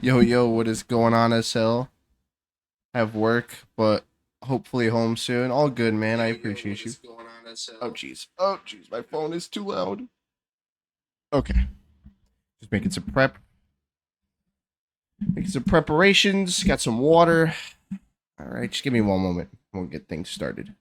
Yo, yo, what is going on, SL? Have work, but hopefully home soon. All good, man. I appreciate you. Oh, jeez. Oh, jeez. My phone is too loud. Okay. Just making some making some preparations. Got some water. All right, just give me one moment. We'll get things started.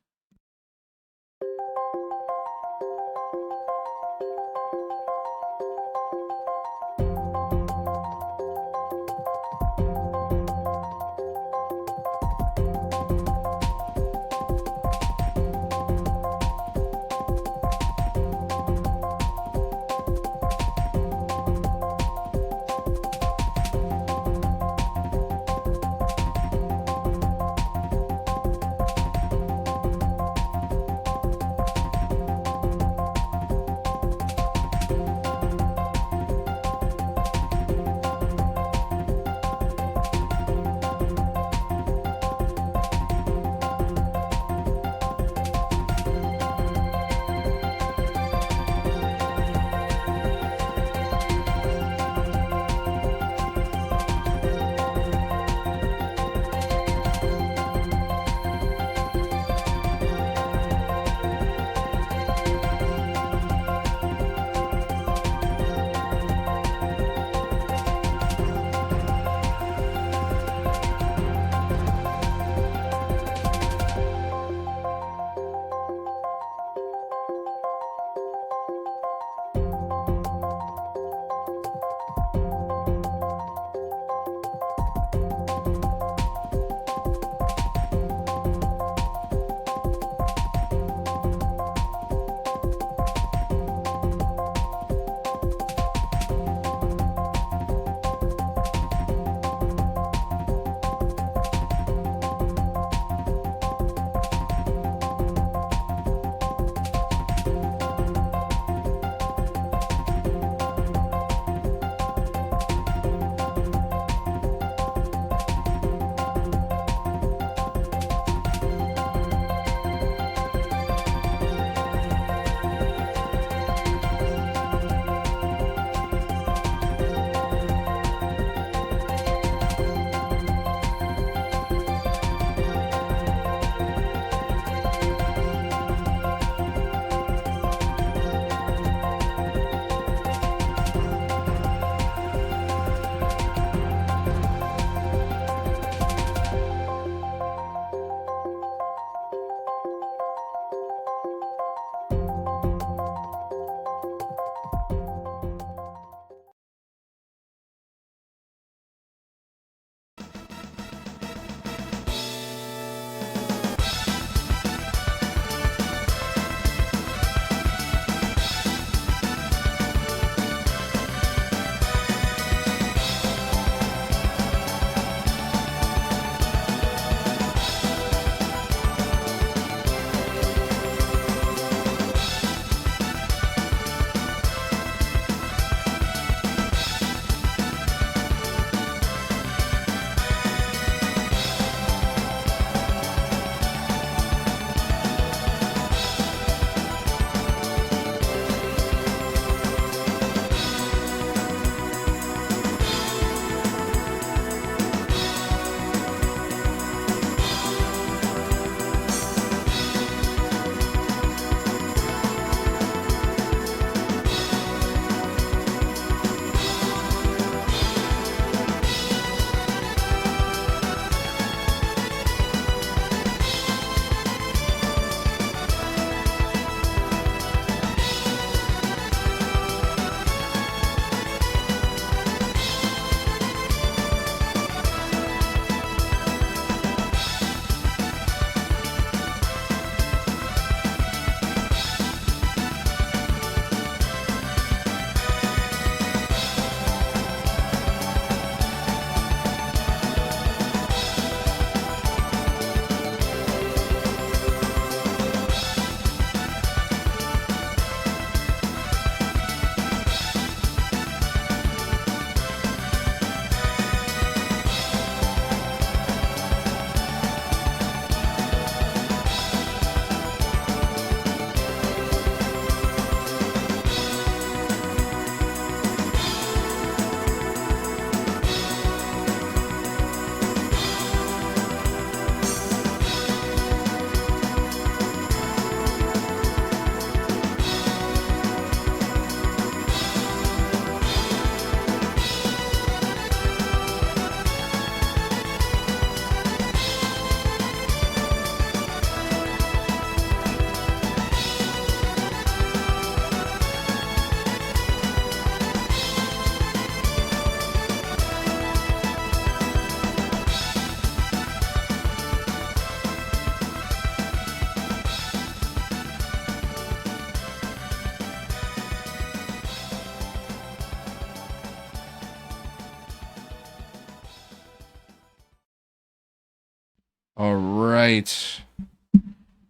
All right.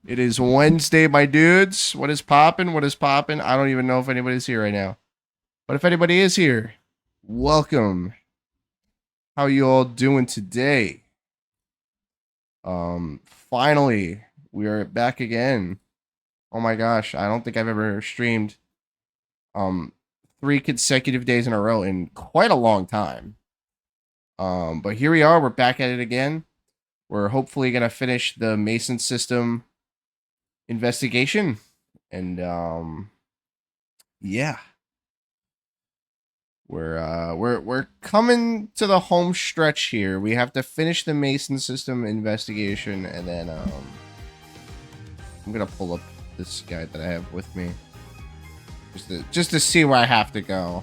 It is Wednesday, my dudes. What is poppin'? What is poppin'? I don't even know if anybody's here right now. But if anybody is here, welcome. How you all doing today? Finally, we are back again. Oh my gosh, I don't think I've ever streamed 3 consecutive days in a row in quite a long time. But here we are, we're back at it again. We're hopefully gonna finish the Mason system investigation. And yeah. We're coming to the home stretch here. We have to finish the Mason system investigation, and then I'm gonna pull up this guy that I have with me just to see where I have to go.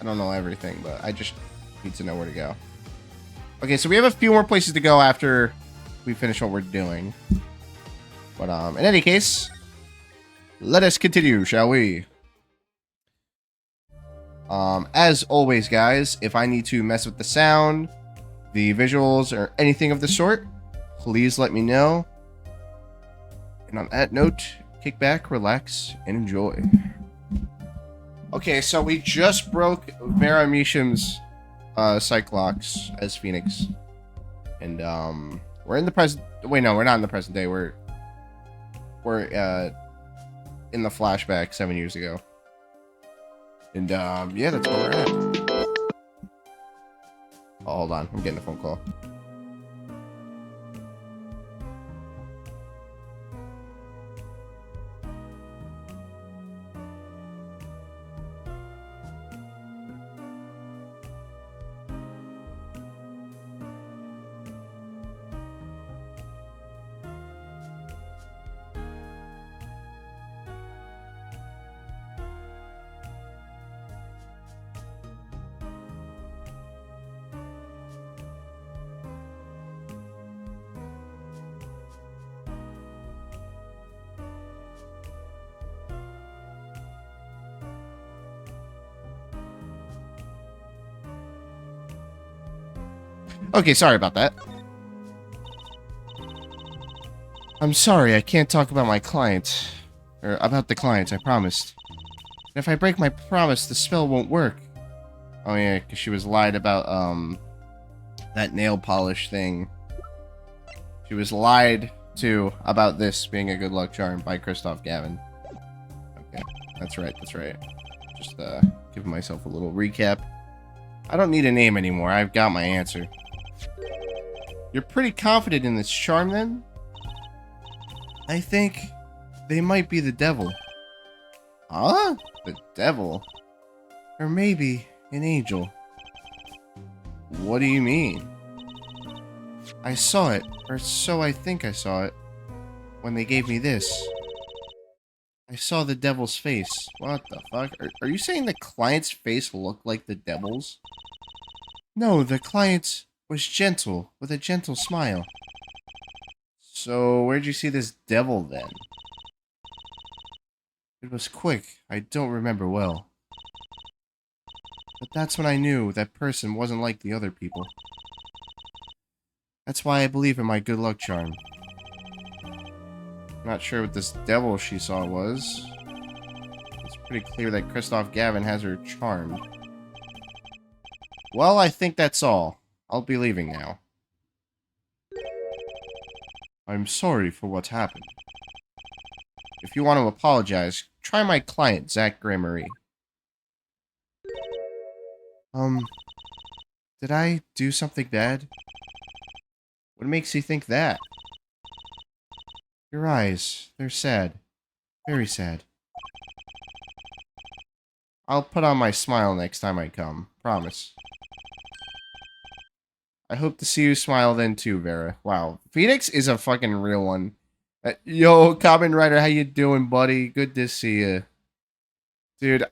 I don't know everything, but I just need to know where to go. Okay, so we have a few more places to go after we finish what we're doing. But in any case, let us continue, shall we? As always, guys, if I need to mess with the sound, the visuals, or anything of the sort, please let me know. And on that note, kick back, relax, and enjoy. Okay, so we just broke Vera Misham's Cyclops as Phoenix. And we're in the present. Wait, no, we're not in the present day. We're in the flashback 7 years ago. And yeah, that's where we're at. Oh, hold on, I'm getting a phone call. Okay, sorry about that. I'm sorry, I can't talk about my client. Or about the client, I promised. If I break my promise, the spell won't work. Oh yeah, because she was lied about, that nail polish thing. She was lied to about this being a good luck charm by Christoph Gavin. Okay, that's right, that's right. Just, giving myself a little recap. I don't need a name anymore, I've got my answer. You're pretty confident in this charm, then? I think they might be the devil. Huh? The devil? Or maybe an angel. What do you mean? I saw it, or so I think I saw it, when they gave me this. I saw the devil's face. What the fuck? Are you saying the client's face looked like the devil's? No, the client's was gentle, with a gentle smile. So, where'd you see this devil, then? It was quick. I don't remember well. But that's when I knew that person wasn't like the other people. That's why I believe in my good luck charm. Not sure what this devil she saw was. It's pretty clear that Christoph Gavin has her charmed. Well, I think that's all. I'll be leaving now. I'm sorry for what happened. If you want to apologize, try my client, Zach Gremory. Did I do something bad? What makes you think that? Your eyes, they're sad. Very sad. I'll put on my smile next time I come. Promise. I hope to see you smile then too, Vera. Wow. Phoenix is a fucking real one. Yo, Kamen Rider, how you doing, buddy? Good to see you. Dude,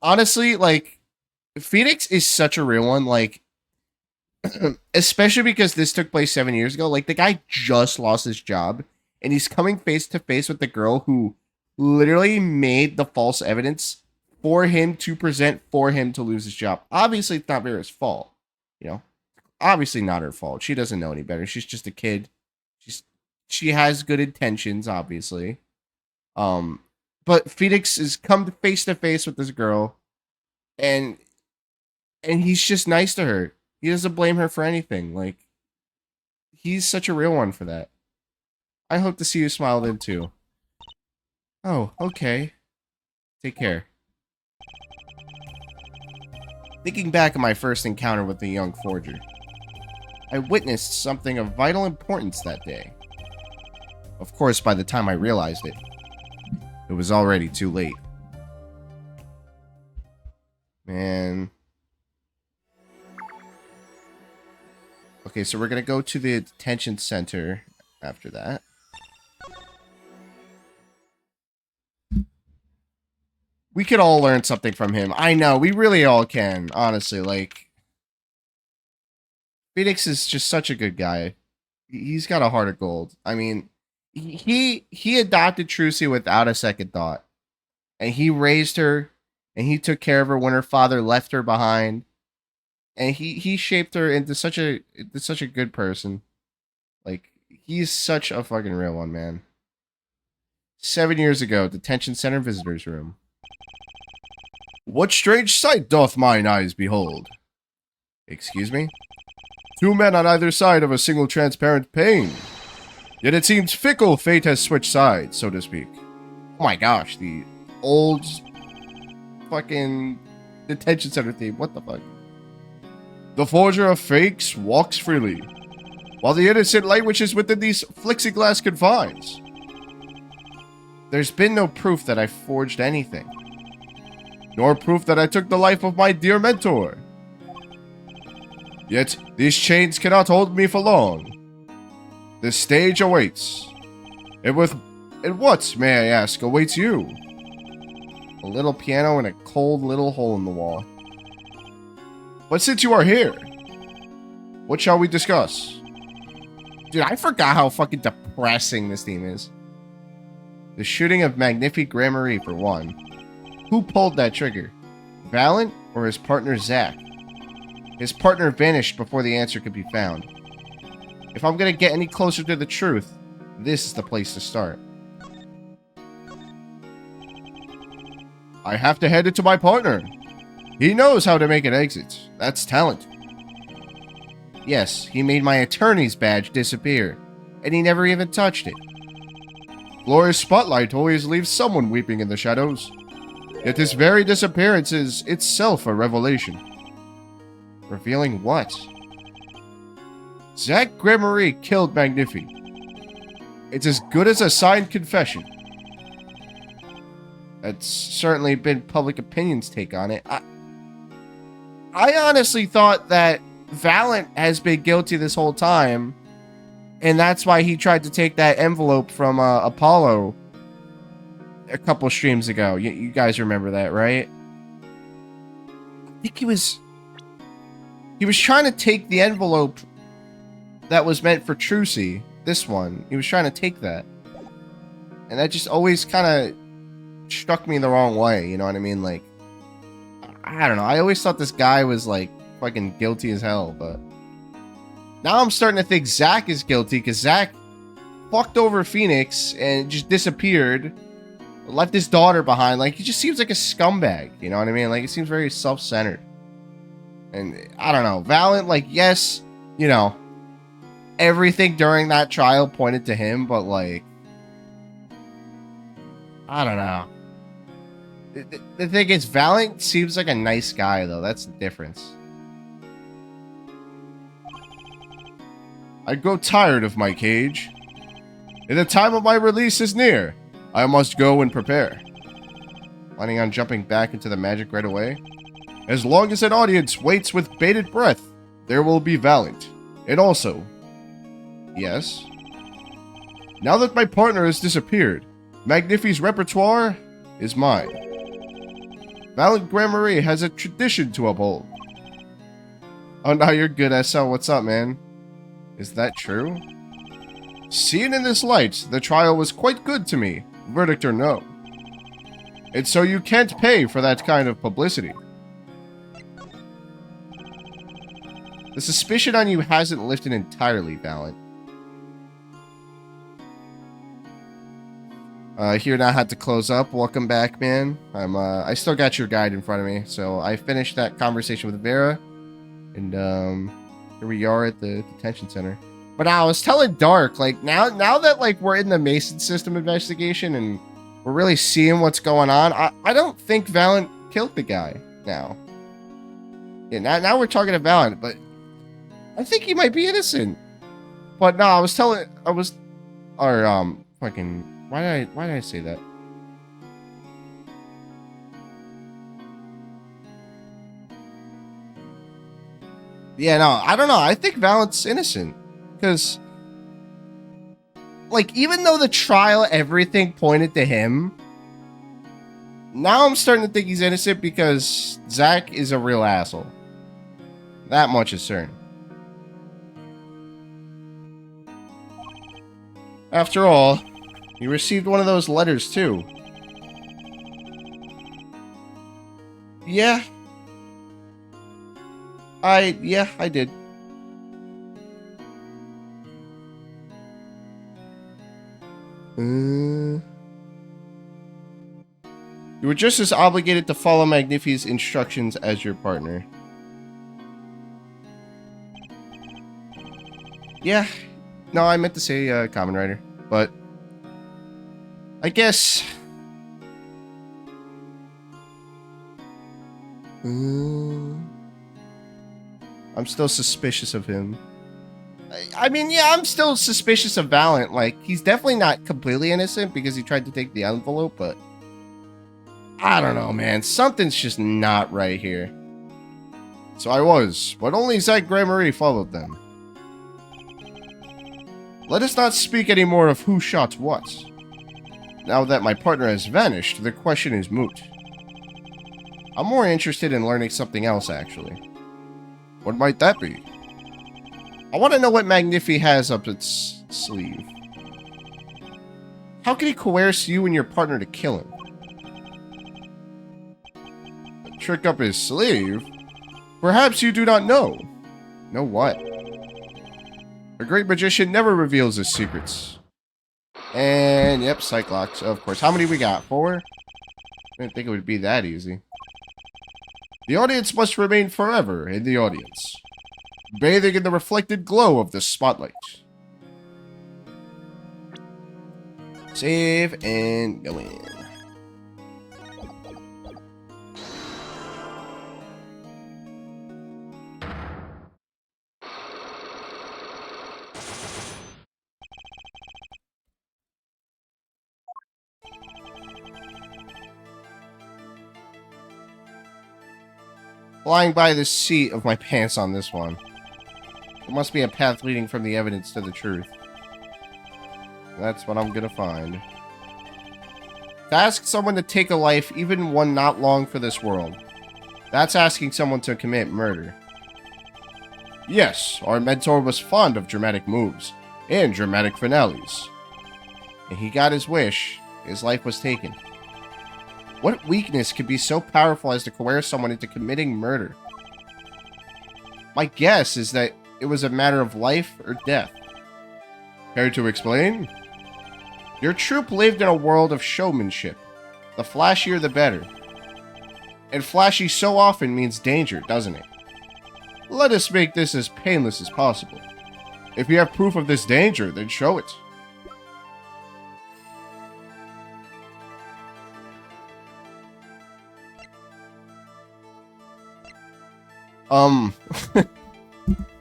honestly, like, Phoenix is such a real one. Like, especially because this took place 7 years ago. Like, the guy just lost his job, and he's coming face to face with the girl who literally made the false evidence for him to present for him to lose his job. Obviously, it's not Vera's fault, you know? Obviously not her fault. She doesn't know any better. She's just a kid she has good intentions, obviously. But Phoenix has come face to face with this girl, and he's just nice to her. He doesn't blame her for anything. Like, he's such a real one for that. I hope to see you smile then too. Oh, okay. Take care. Thinking back on my first encounter with the young forger, I witnessed something of vital importance that day. Of course, by the time I realized it, it was already too late. Man. Okay, so we're gonna go to the detention center after that. We could all learn something from him. I know, we really all can, honestly. Like, Phoenix is just such a good guy. He's got a heart of gold. I mean, he adopted Trucy without a second thought. And he raised her, and he took care of her when her father left her behind. And he shaped her into such a good person. Like, he's such a fucking real one, man. 7 years ago, detention center visitors room. What strange sight doth mine eyes behold? Excuse me? Two men on either side of a single transparent pane. Yet it seems fickle fate has switched sides, so to speak. Oh my gosh, the old fucking detention center theme. What the fuck? The forger of fakes walks freely, while the innocent languishes within these plexiglass confines. There's been no proof that I forged anything, nor proof that I took the life of my dear mentor. Yet, these chains cannot hold me for long. The stage awaits. And what, may I ask, awaits you? A little piano and a cold little hole in the wall. But since you are here, what shall we discuss? Dude, I forgot how fucking depressing this theme is. The shooting of Magnifi Gramarye, for one. Who pulled that trigger? Valent or his partner Zack? His partner vanished before the answer could be found. If I'm gonna get any closer to the truth, this is the place to start. I have to hand it to my partner. He knows how to make an exit. That's talent. Yes, he made my attorney's badge disappear, and he never even touched it. Glorious spotlight always leaves someone weeping in the shadows. Yet this very disappearance is itself a revelation. Revealing what? Zack Gramarye killed Magnifi. It's as good as a signed confession. That's certainly been public opinion's take on it. I honestly thought that Valent has been guilty this whole time, and that's why he tried to take that envelope from Apollo a couple streams ago. You guys remember that, right? I think he was trying to take the envelope that was meant for Trucy. This one. He was trying to take that. And that just always kind of struck me the wrong way, you know what I mean? Like, I don't know. I always thought this guy was, like, fucking guilty as hell, but now I'm starting to think Zack is guilty, because Zack fucked over Phoenix and just disappeared, left his daughter behind. Like, he just seems like a scumbag, you know what I mean? Like, he seems very self-centered. And, I don't know. Valent, like, yes, you know, everything during that trial pointed to him, but, like, I don't know. The thing is, Valent seems like a nice guy, though. That's the difference. I grow tired of my cage. And the time of my release is near. I must go and prepare. Planning on jumping back into the magic right away? As long as an audience waits with bated breath, there will be Valent. And also... Yes? Now that my partner has disappeared, Magnifi's repertoire is mine. Valent Gramarye has a tradition to uphold. Oh, now you're good, SL. What's up, man? Is that true? Seen in this light, the trial was quite good to me, verdict or no. And so you can't pay for that kind of publicity. The suspicion on you hasn't lifted entirely, Valent. Here now had to close up. Welcome back, man. I still got your guide in front of me, so I finished that conversation with Vera, and here we are at the detention center. But I was telling Dark, like now that like we're in the Mason system investigation and we're really seeing what's going on, I don't think Valiant killed the guy now. Yeah, now we're talking to Valiant, but I think he might be innocent. But no, fucking. Why did I say that? Yeah, no, I don't know. I think Valiant's innocent. Because, like, even though the trial, everything pointed to him, now I'm starting to think he's innocent because Zach is a real asshole. That much is certain. After all, you received one of those letters, too. Yeah. I did. You were just as obligated to follow Magnifi's instructions as your partner. Yeah. No, I meant to say Kamen Rider, but I guess. I'm still suspicious of him. I mean, yeah, I'm still suspicious of Valiant. Like, he's definitely not completely innocent because he tried to take the envelope, but I don't know, man. Something's just not right here. So I was, but only Zach Grey-Marie followed them. Let us not speak any more of who shot what. Now that my partner has vanished, the question is moot. I'm more interested in learning something else, actually. What might that be? I want to know what Magnifi has up its sleeve. How can he coerce you and your partner to kill him? A trick up his sleeve? Perhaps you do not know. Know what? A great magician never reveals his secrets. And, yep, Cyclops, of course. How many we got? 4? I didn't think it would be that easy. The audience must remain forever in the audience, bathing in the reflected glow of the spotlight. Save and go in. Flying by the seat of my pants on this one. There must be a path leading from the evidence to the truth. That's what I'm gonna find. To ask someone to take a life, even one not long for this world, that's asking someone to commit murder. Yes, our mentor was fond of dramatic moves and dramatic finales. And he got his wish. His life was taken. What weakness could be so powerful as to coerce someone into committing murder? My guess is that it was a matter of life or death. Care to explain? Your troupe lived in a world of showmanship. The flashier the better. And flashy so often means danger, doesn't it? Let us make this as painless as possible. If you have proof of this danger, then show it.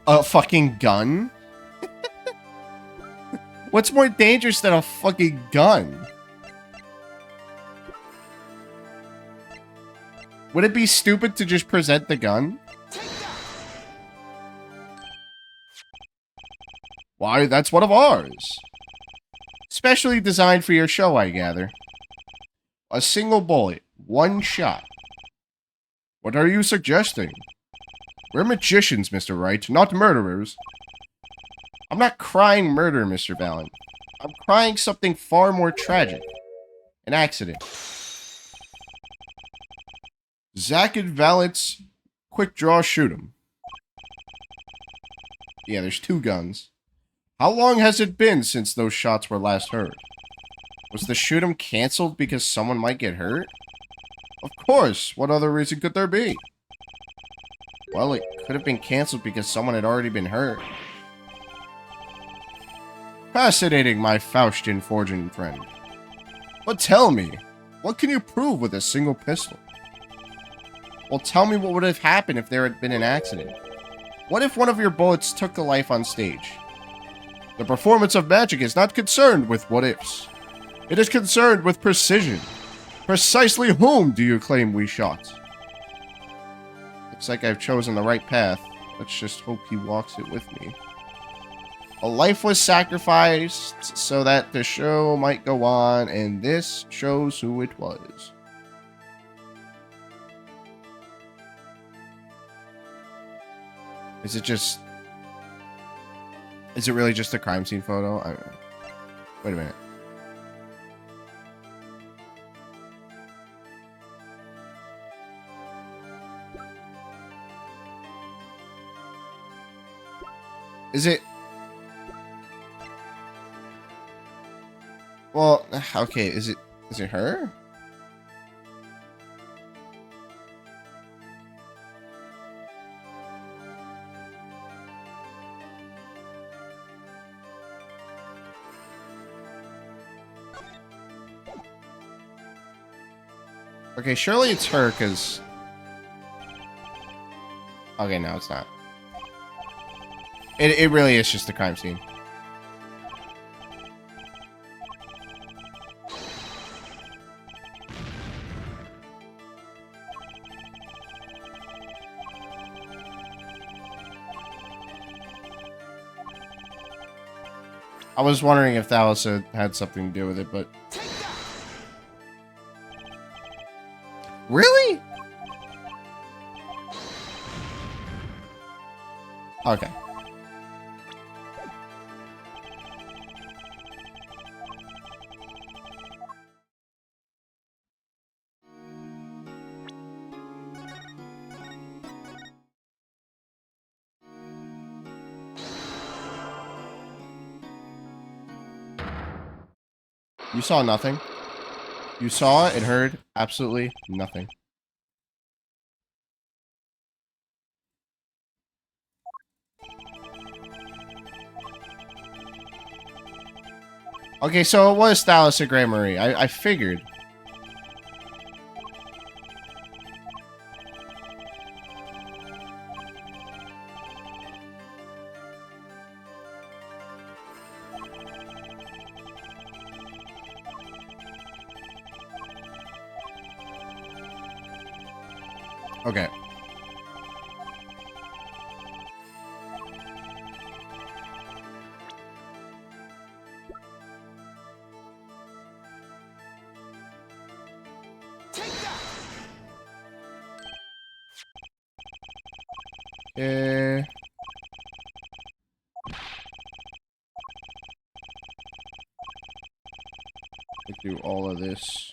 A fucking gun? What's more dangerous than a fucking gun? Would it be stupid to just present the gun? Why, that's one of ours. Specially designed for your show, I gather. A single bullet, one shot. What are you suggesting? We're magicians, Mr. Wright, not murderers. I'm not crying murder, Mr. Valiant. I'm crying something far more tragic. An accident. Zack and Valiant's quick draw shoot 'em. Yeah, there's 2 guns. How long has it been since those shots were last heard? Was the shoot 'em canceled because someone might get hurt? Of course. What other reason could there be? Well, it could have been canceled because someone had already been hurt. Fascinating, my Faustian forging friend. But tell me, what can you prove with a single pistol? Well, tell me what would have happened if there had been an accident. What if one of your bullets took the life on stage? The performance of magic is not concerned with what-ifs. It is concerned with precision. Precisely whom do you claim we shot? Looks like I've chosen the right path. Let's just hope he walks it with me. A life was sacrificed so that the show might go on, and this shows who it was. Is it really just a crime scene photo? Wait a minute. Is it? Well, okay, is it her? Okay, surely it's her, because... Okay, no, it's not. It really is just a crime scene. I was wondering if that also had something to do with it, but... Really? Okay. You saw nothing. You saw and heard absolutely nothing. Okay, so it was Thalassa Gray Marie. I figured. Okay. Do all of this.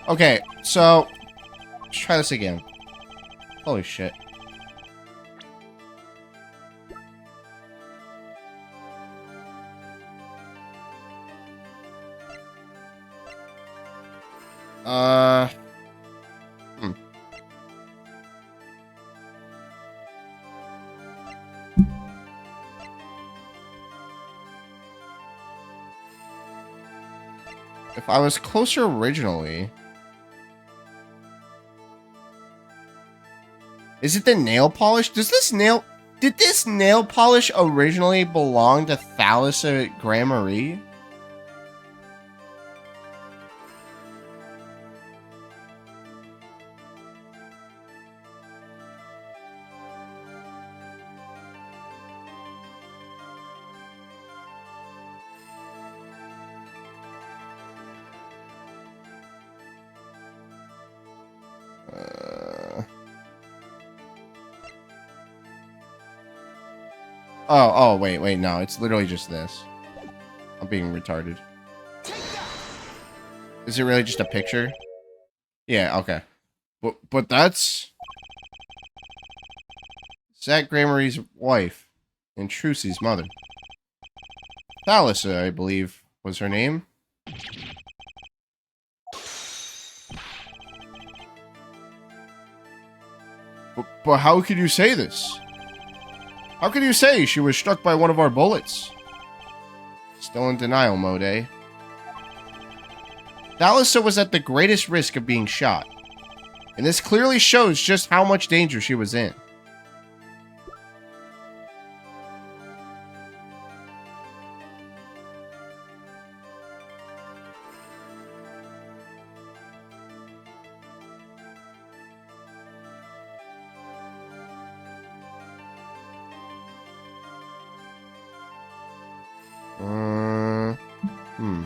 Okay, so let's try this again. Holy shit. If I was closer originally... Is it the nail polish? Did this nail polish originally belong to Thalassa Gray Marie? Wait, no, it's literally just this. I'm being retarded. Is it really just a picture? Yeah, okay. But that's Zach Gramarie's wife and Trucy's mother. Thalissa, I believe, was her name. But how could you say this? How could you say she was struck by one of our bullets? Still in denial mode, eh? Thalissa was at the greatest risk of being shot. And this clearly shows just how much danger she was in. Hmm.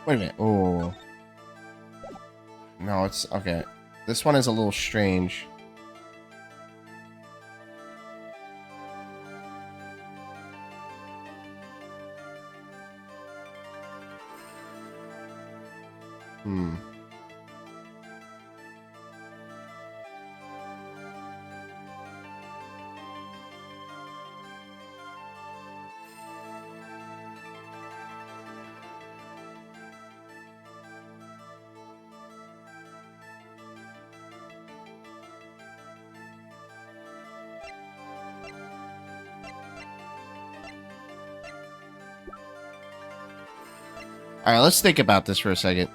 Wait a minute. Oh. No, it's... Okay. This one is a little strange. Hmm. Alright, let's think about this for a second.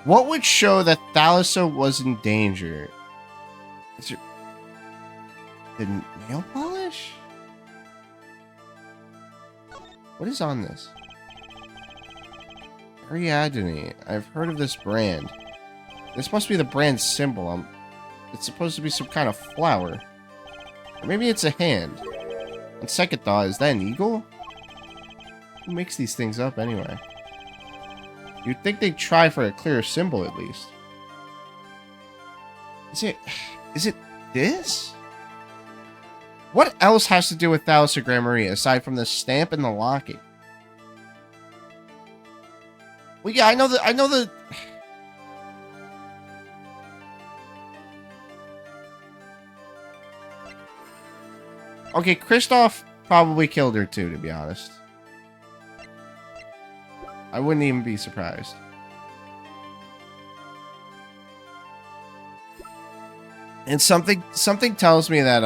What would show that Thalissa was in danger? Is it the nail polish? What is on this? Ariadne. I've heard of this brand. This must be the brand symbol. It's supposed to be some kind of flower. Or maybe it's a hand. On second thought, is that an eagle? Who makes these things up anyway? You'd think they'd try for a clearer symbol at least. Is it this? What else has to do with Thalissa Gramaria aside from the stamp and the locket? Well, yeah, I know the... Okay, Kristoff probably killed her too, to be honest. I wouldn't even be surprised. And something tells me that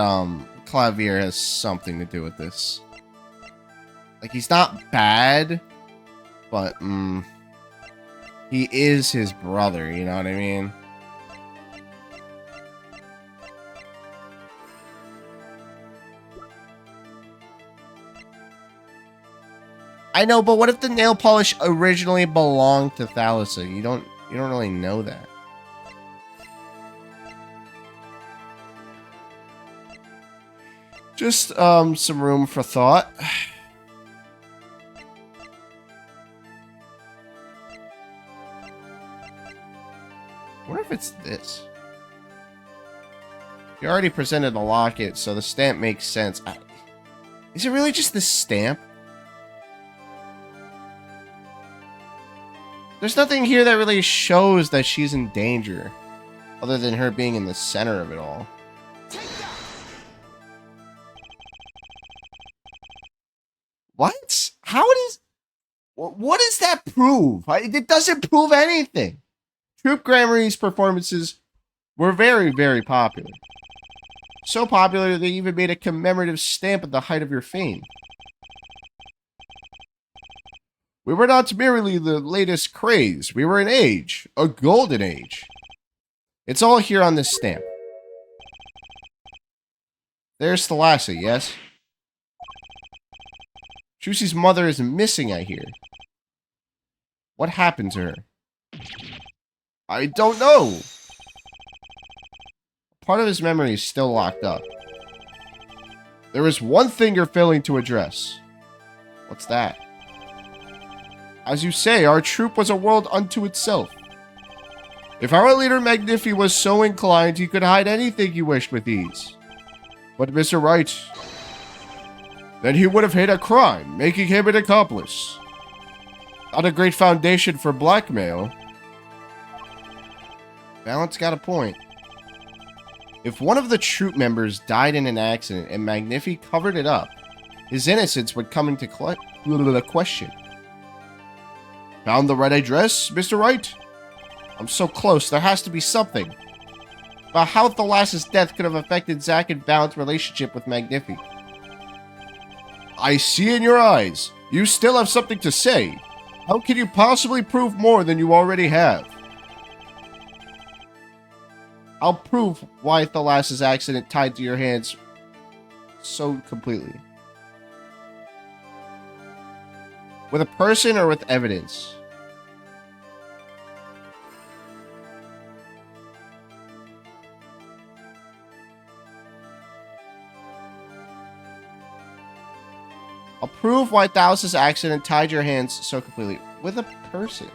Clavier has something to do with this. Like, he's not bad, but he is his brother, you know what I mean? I know, but what if the nail polish originally belonged to Thalissa? You don't really know that. Just some room for thought. What if it's this? You already presented the locket, so the stamp makes sense. Is it really just this stamp? There's nothing here that really shows that she's in danger, other than her being in the center of it all. What? What does that prove? It doesn't prove anything. Troop Gramarie's performances were very, very popular. So popular they even made a commemorative stamp at the height of your fame. We were not merely the latest craze. We were an age. A golden age. It's all here on this stamp. There's Thalassa, yes? Trucy's mother is missing, I hear. What happened to her? I don't know. Part of his memory is still locked up. There is one thing you're failing to address. What's that? As you say, our troop was a world unto itself. If our leader Magnifi was so inclined, he could hide anything he wished with ease. But Mr. Wright, then he would have hid a crime, making him an accomplice. Not a great foundation for blackmail. Balance got a point. If one of the troop members died in an accident and Magnifi covered it up, his innocence would come into question. Found the right address, Mr. Wright? I'm so close, there has to be something. About how Thalassa's death could have affected Zack and Valent's relationship with Magnifi. I see in your eyes. You still have something to say. How can you possibly prove more than you already have? I'll prove why Thalassa's accident tied to your hands so completely. With a person or with evidence? I'll prove why Thalassa's accident tied your hands so completely. With a person.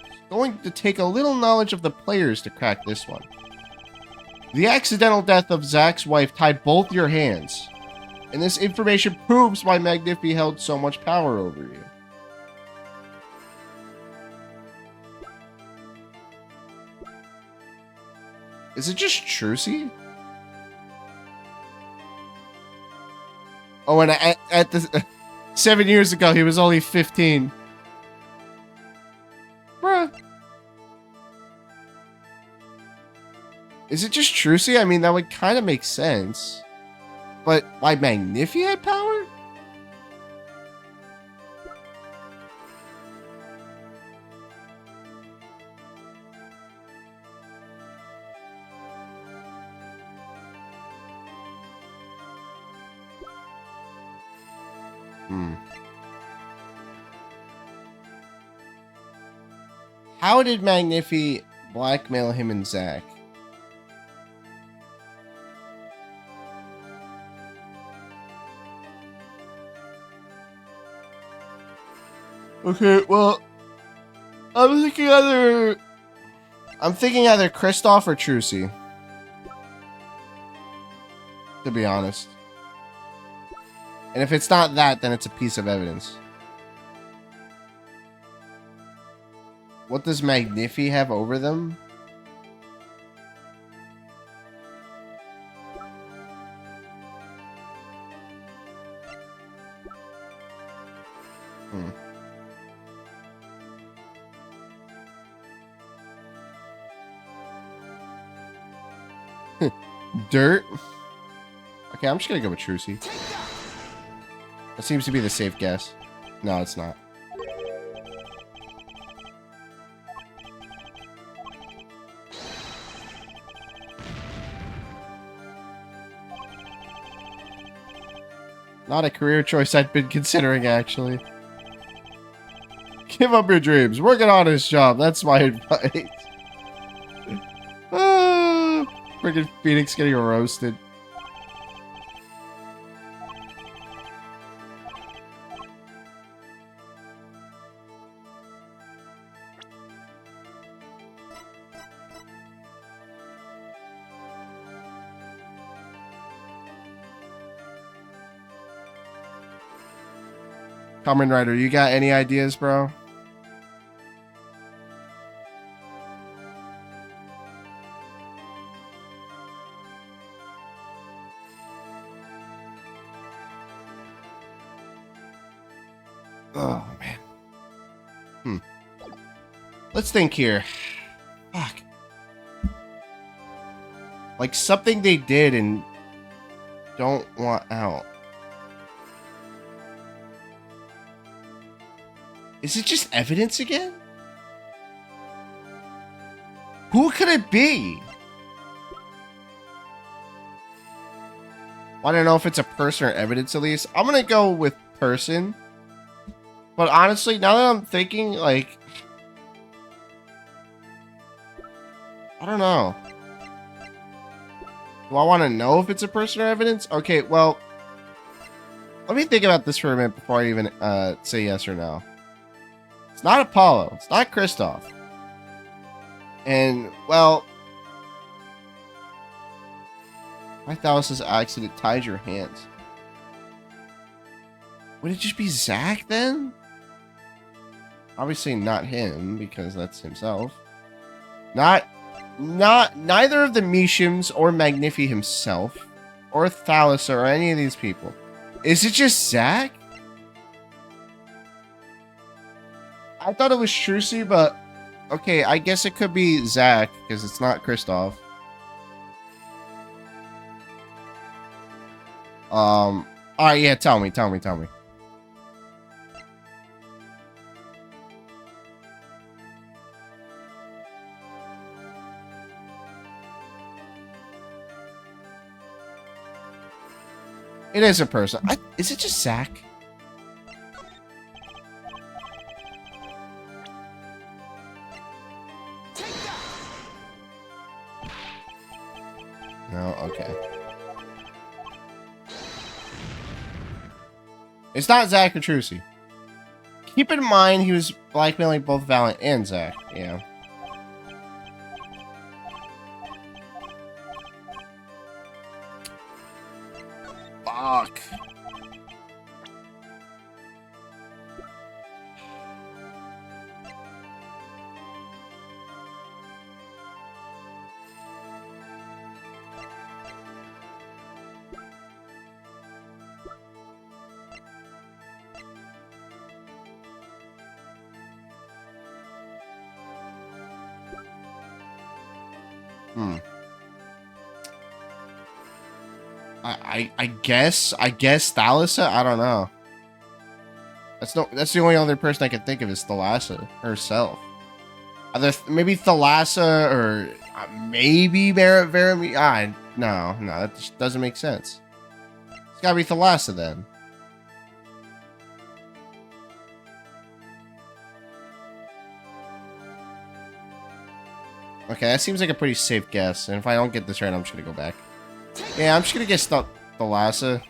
It's going to take a little knowledge of the players to crack this one. The accidental death of Zack's wife tied both your hands. And this information proves why Magnifi held so much power over you. Is it just Trucy? Oh, and at the 7 years ago, he was only 15. Bruh. Is it just Trucy? I mean, that would kind of make sense. But why Magnifi had power? How did Magnifi blackmail him and Zack? Okay, well, I'm thinking either Kristoff or Trucy. To be honest. And if it's not that, then it's a piece of evidence. What does Magnifi have over them? Dirt? Okay, I'm just gonna go with Trucy. That seems to be the safe guess. No, it's not. Not a career choice I'd been considering, actually. Give up your dreams. Work an honest job. That's my advice. Freaking Phoenix getting roasted. Kamen Rider, you got any ideas, bro? Oh, man. Let's think here. Fuck. Like something they did and don't want out. Is it just evidence again? Who could it be? Want to know if it's a person or evidence at least? I'm gonna go with person. But honestly, now that I'm thinking, like, I don't know. Do I want to know if it's a person or evidence? Okay, well, let me think about this for a minute before I even say yes or no. It's not Apollo. It's not Kristoff. And, well, my Thalassa's accident tied your hands. Would it just be Zack then? Obviously not him, because that's himself. Neither of the Meeshams or Magnifi himself, or Thalassa, or any of these people. Is it just Zack? I thought it was Trucy, but okay, I guess it could be Zack, because it's not Kristoff. Alright, yeah, tell me. It is a person. Is it just Zack? No, okay. It's not Zack or Trucy. Keep in mind he was blackmailing both Valiant and Zack. Yeah. Fuck. I guess Thalassa? I don't know. That's the only other person I can think of is Thalassa herself. Either maybe Thalassa or maybe Verami. No, that just doesn't make sense. It's gotta be Thalassa then. Okay, that seems like a pretty safe guess. And if I don't get this right, I'm just gonna go back. Yeah, I'm just gonna guess Thalassa.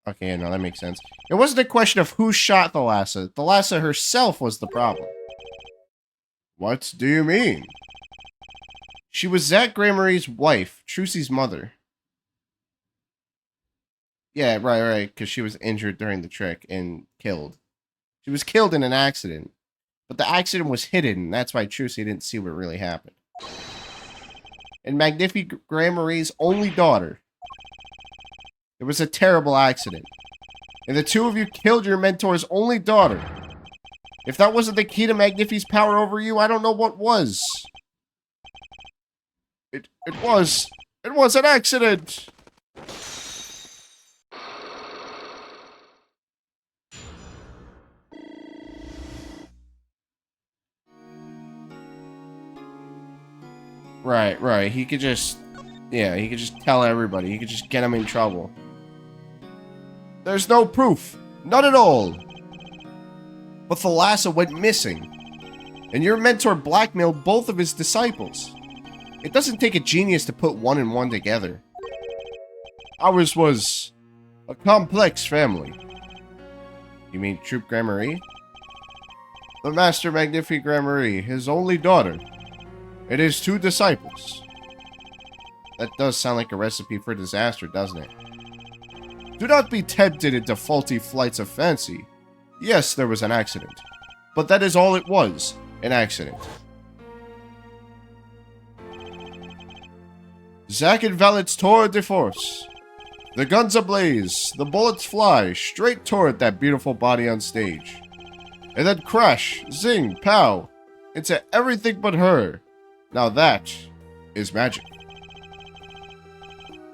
Okay, no, that makes sense. It wasn't a question of who shot Thalassa. Thalassa herself was the problem. What do you mean? She was Zack Gramarie's wife, Trucy's mother. Yeah, right, because she was injured during the trick and killed. She was killed in an accident. But the accident was hidden, and that's why Trucy didn't see what really happened. And Magnifi Gramarie's only daughter. It was a terrible accident. And the two of you killed your mentor's only daughter. If that wasn't the key to Magnifi's power over you, I don't know what was. It was an accident! Right. He could just tell everybody. He could just get him in trouble. There's no proof. None at all. But Thalassa went missing. And your mentor blackmailed both of his disciples. It doesn't take a genius to put one and one together. Ours was a complex family. You mean Troupe Gramarie? The Master Magnifi Gramarie, his only daughter. It is two disciples. That does sound like a recipe for disaster, doesn't it? Do not be tempted into faulty flights of fancy. Yes, there was an accident. But that is all it was, an accident. Zack and Valiant's tour de force. The guns ablaze, the bullets fly straight toward that beautiful body on stage. And then crash, zing, pow, into everything but her. Now that is magic.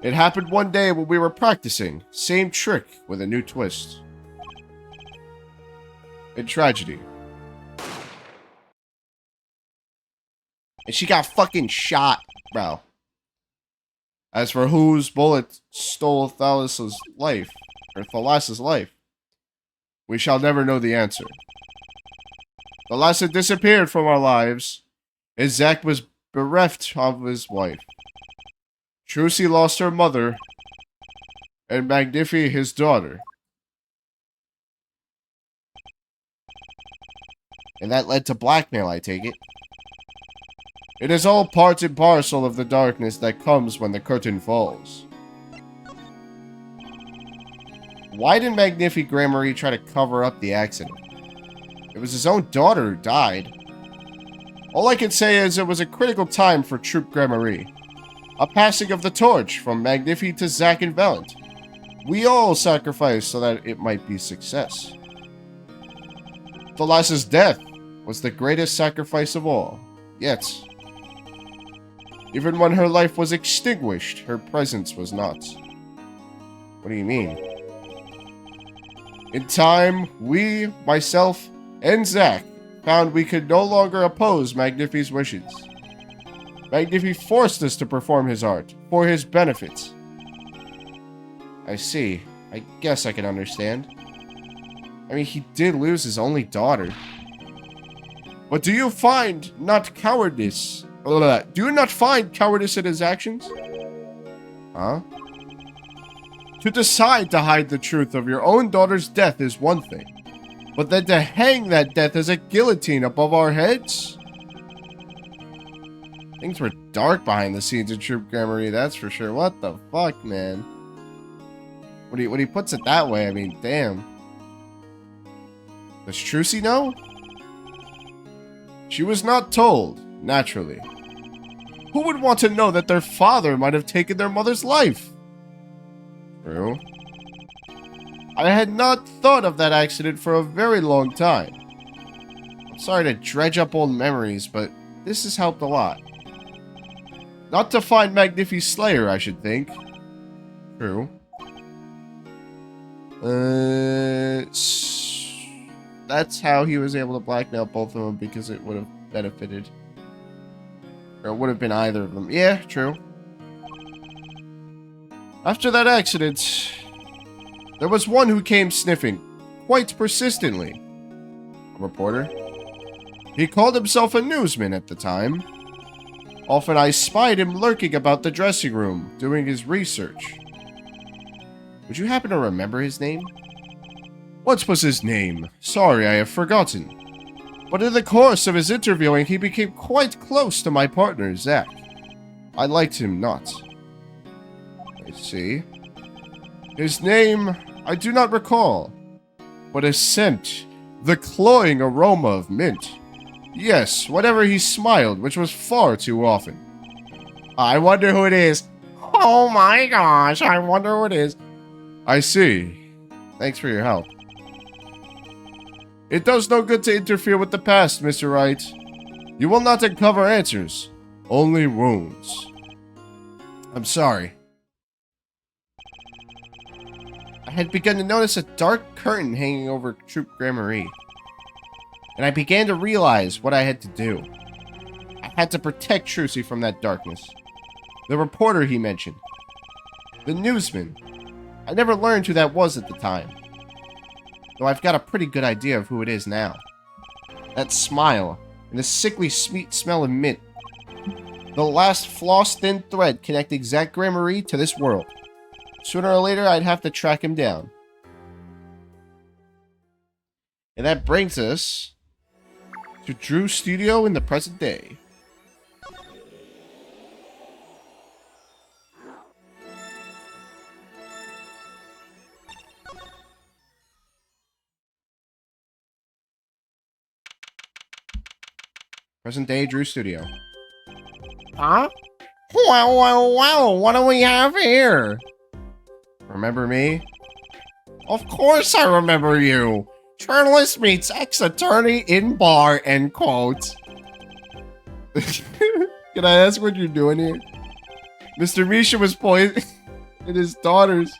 It happened one day when we were practicing. Same trick with a new twist. In tragedy. And she got fucking shot, bro. As for whose bullet stole Thalas's life, we shall never know the answer. Thalassa disappeared from our lives, and Zack was bereft of his wife. Trucy lost her mother, and Magnifi his daughter. And that led to blackmail, I take it. It is all part and parcel of the darkness that comes when the curtain falls. Why did Magnifi Gramarye try to cover up the accident? It was his own daughter who died. All I can say is it was a critical time for Troop Gramarye. A passing of the torch from Magnifi to Zack and Valant. We all sacrificed so that it might be success. Thalassa's death was the greatest sacrifice of all. Yet, even when her life was extinguished, her presence was not. What do you mean? In time, we, myself, and Zack found we could no longer oppose Magnifi's wishes. Magnifi forced us to perform his art, for his benefit. I see. I guess I can understand. I mean, he did lose his only daughter. But do you not find cowardice in his actions? Huh? To decide to hide the truth of your own daughter's death is one thing. But then to hang that death as a guillotine above our heads? Things were dark behind the scenes of Troop Gramarye, that's for sure. What the fuck, man? When he puts it that way, I mean, damn. Does Trucy know? She was not told, naturally. Who would want to know that their father might have taken their mother's life? True. I had not thought of that accident for a very long time. I'm sorry to dredge up old memories, but this has helped a lot. Not to find Magnifi's slayer, I should think. True. That's how he was able to blackmail both of them, because it would have benefited. Or it would have been either of them. Yeah, true. After that accident, there was one who came sniffing, quite persistently. A reporter. He called himself a newsman at the time. Often I spied him lurking about the dressing room, doing his research. Would you happen to remember his name? What was his name? Sorry, I have forgotten. But in the course of his interviewing, he became quite close to my partner, Zack. I liked him not. I see. His name, I do not recall. But his scent, the cloying aroma of mint. Yes, whenever he smiled, which was far too often. I wonder who it is. Oh my gosh, I wonder who it is. I see. Thanks for your help. It does no good to interfere with the past, Mr. Wright. You will not uncover answers, only wounds. I'm sorry. I had begun to notice a dark curtain hanging over Troop Gramarye, and I began to realize what I had to do. I had to protect Trucy from that darkness. The reporter he mentioned. The newsman. I never learned who that was at the time. Though I've got a pretty good idea of who it is now. That smile, and the sickly sweet smell of mint. The last floss-thin thread connecting Zack Gramarye to this world. Sooner or later, I'd have to track him down. And that brings us to Drew's studio in the present day. Present day Drew Studio. Huh? Wow, what do we have here? Remember me? Of course I remember you! Journalist meets ex-attorney in bar, end quote. Can I ask what you're doing here? Mr. Misha was poisoned and his daughters.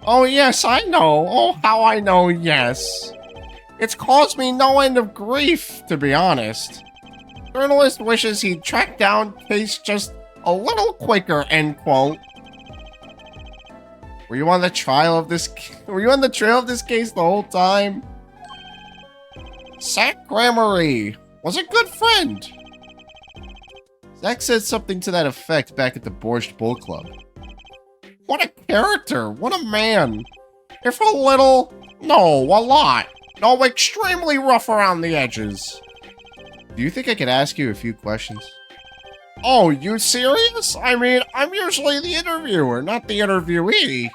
Oh yes, I know. Oh, how I know, yes. It's caused me no end of grief, to be honest. Journalist wishes he'd track down case just a little quicker, end quote. Were you on the trail of this case the whole time? Zach Gramarye was a good friend. Zach said something to that effect back at the Borscht Bull Club. What a character! What a man! If a little... No, a lot. No, extremely rough around the edges. Do you think I could ask you a few questions? Oh, you serious? I mean, I'm usually the interviewer, not the interviewee.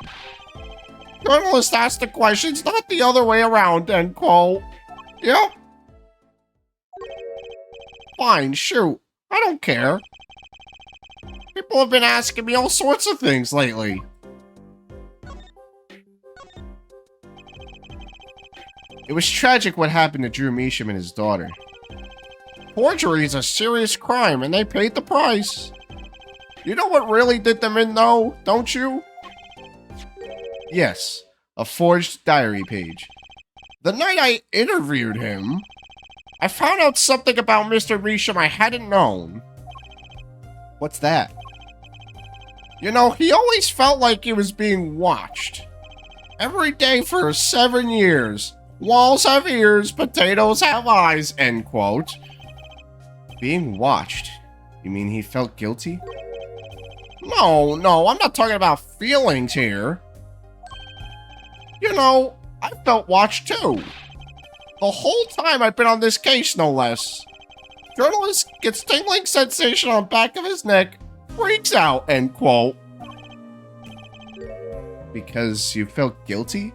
Journalists ask the questions, not the other way around, end quote. Yep. Fine, shoot. I don't care. People have been asking me all sorts of things lately. It was tragic what happened to Drew Measham and his daughter. Forgery is a serious crime, and they paid the price. You know what really did them in, though, don't you? Yes, a forged diary page. The night I interviewed him, I found out something about Mr. Measham I hadn't known. What's that? You know, he always felt like he was being watched. Every day for 7 years. Walls have ears, potatoes have eyes, end quote. Being watched? You mean he felt guilty? No, I'm not talking about feelings here. You know, I felt watched too. The whole time I've been on this case, no less. Journalist gets tingling sensation on back of his neck, freaks out, end quote. Because you felt guilty?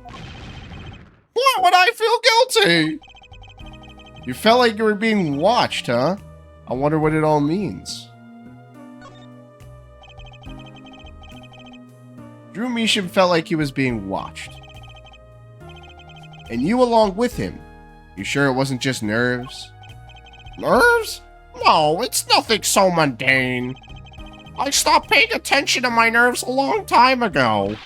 Why would I feel guilty? You felt like you were being watched, huh? I wonder what it all means. Drew Measham felt like he was being watched. And you along with him. You sure it wasn't just nerves? Nerves? No, it's nothing so mundane. I stopped paying attention to my nerves a long time ago.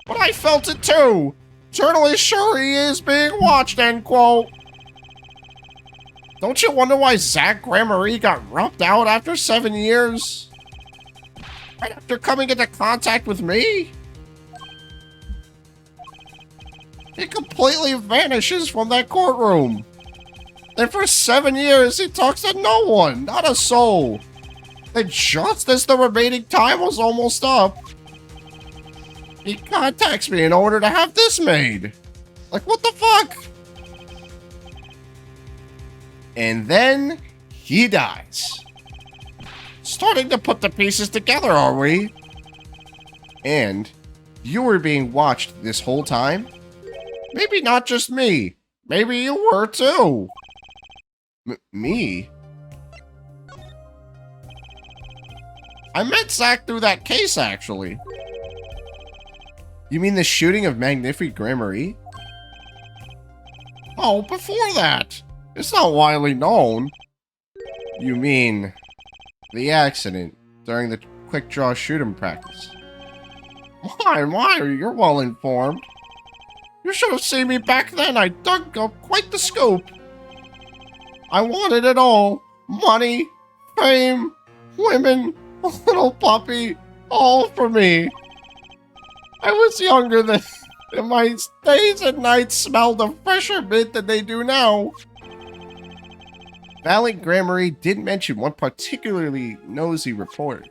But I felt it too. Journalist sure he is being watched, end quote. Don't you wonder why Zach Gramarye got rubbed out after 7 years? Right after coming into contact with me? He completely vanishes from that courtroom. And for 7 years, he talks to no one, not a soul. And just as the remaining time was almost up, he contacts me in order to have this made. Like, what the fuck? And then he dies. Starting to put the pieces together, are we? And you were being watched this whole time? Maybe not just me. Maybe you were too. Me? I met Zach through that case, actually. You mean the shooting of Magnifique Gramarye? Oh, before that. It's not widely known. You mean the accident during the quick draw shooting practice? My, you're well informed. You should have seen me back then. I dug up quite the scoop. I wanted it all. Money, fame, women, a little puppy, all for me. I was younger then, and my days and nights smelled of fresher mint than they do now. Valiant Gramarye didn't mention one particularly nosy report.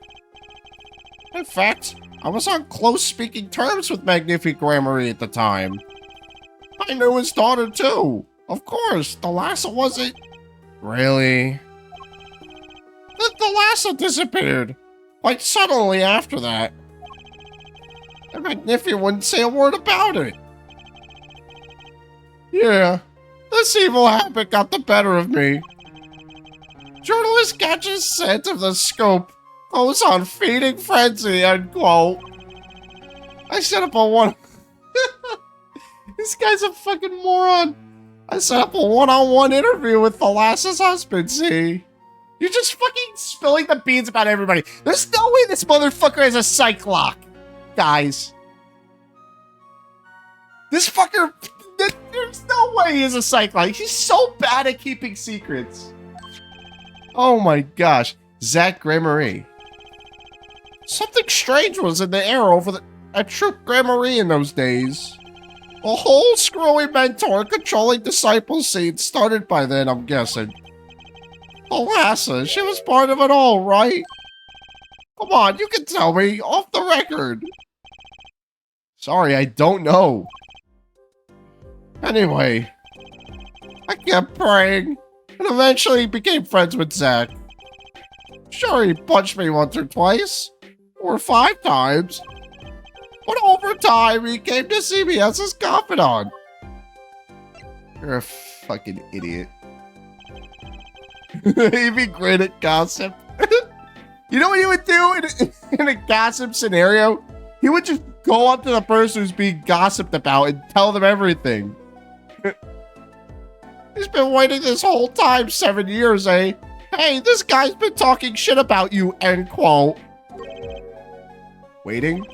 In fact, I was on close speaking terms with Magnifique Gramarye at the time. I knew his daughter too. Of course, Thalassa wasn't... Really? The Thalassa disappeared. Quite suddenly after that. And Magnifique wouldn't say a word about it. Yeah, this evil habit got the better of me. Journalist catches scent of the scope, goes on feeding frenzy, end quote. I set up a one... This guy's a fucking moron. I set up a one-on-one interview with Thalassa's husband, see? You're just fucking spilling the beans about everybody. There's no way this motherfucker has a psych lock, guys. This fucker... There's no way he has a psych lock. He's so bad at keeping secrets. Oh my gosh. Zach Gramarye. Something strange was in the air at Troop Gramarye in those days. A whole screwy mentor controlling disciple scene started by then, I'm guessing. Thalassa, she was part of it all, right? Come on, you can tell me, off the record. Sorry, I don't know. Anyway, I kept praying, and eventually became friends with Zach. Sure, he punched me once or twice, or 5 times, but over time, he came to see me as his confidant. You're a fucking idiot. He'd be great at gossip. You know what he would do in a gossip scenario? He would just go up to the person who's being gossiped about and tell them everything. He's been waiting this whole time, 7 years, eh? Hey, this guy's been talking shit about you, end quote. Waiting?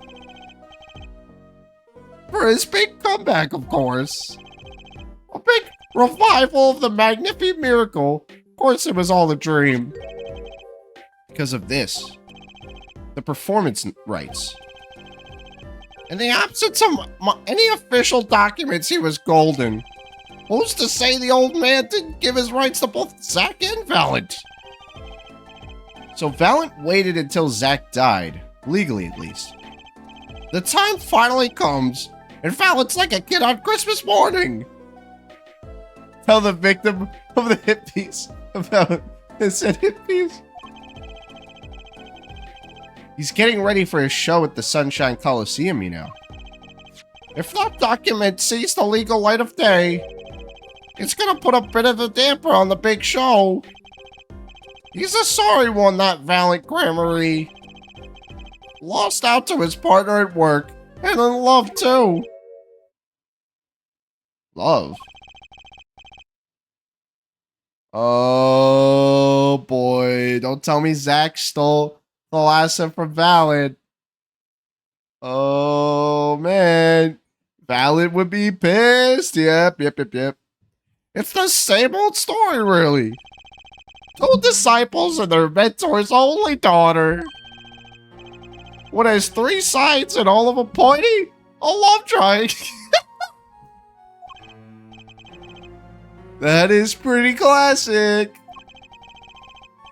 For his big comeback, of course. A big revival of the Magnifique Miracle. Of course, it was all a dream. Because of this. The performance rights. In the absence of any official documents, he was golden. Who's to say the old man didn't give his rights to both Zach and Valent? So Valent waited until Zach died, legally at least. The time finally comes, and Valent's like a kid on Christmas morning. Tell the victim of the hip piece about it said hip piece. He's getting ready for his show at the Sunshine Coliseum, you know. If that document sees the legal light of day, it's gonna put a bit of a damper on the big show. He's a sorry one, that Valent Gramarye. Lost out to his partner at work, and in love too. Love? Oh boy, don't tell me Zach stole Thalassa from Valent. Oh man, Valent would be pissed. Yep. It's the same old story, really. 2 disciples and their mentor's only daughter. What has 3 sides and all of them pointy? A love triangle. That is pretty classic.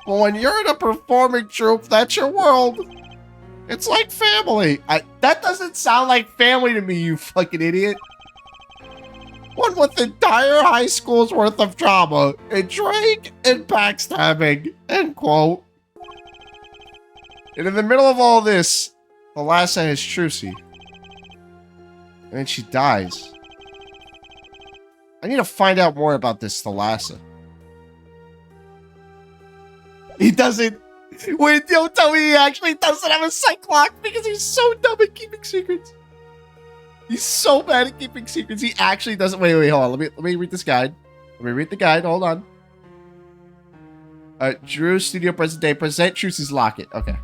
But when you're in a performing troupe, that's your world. It's like family. That doesn't sound like family to me, you fucking idiot. One with entire high school's worth of drama, intrigue, and backstabbing. End quote. And in the middle of all this, Thalassa has Trucy. And then she dies. I need to find out more about this Thalassa. He doesn't. Wait, don't tell me he actually doesn't have a psych lock because he's so dumb at keeping secrets. He's so bad at keeping secrets. He actually doesn't. Wait, hold on. Let me read this guide. Let me read the guide. Hold on. Drew Studio present day. Present Trucy's locket. Okay.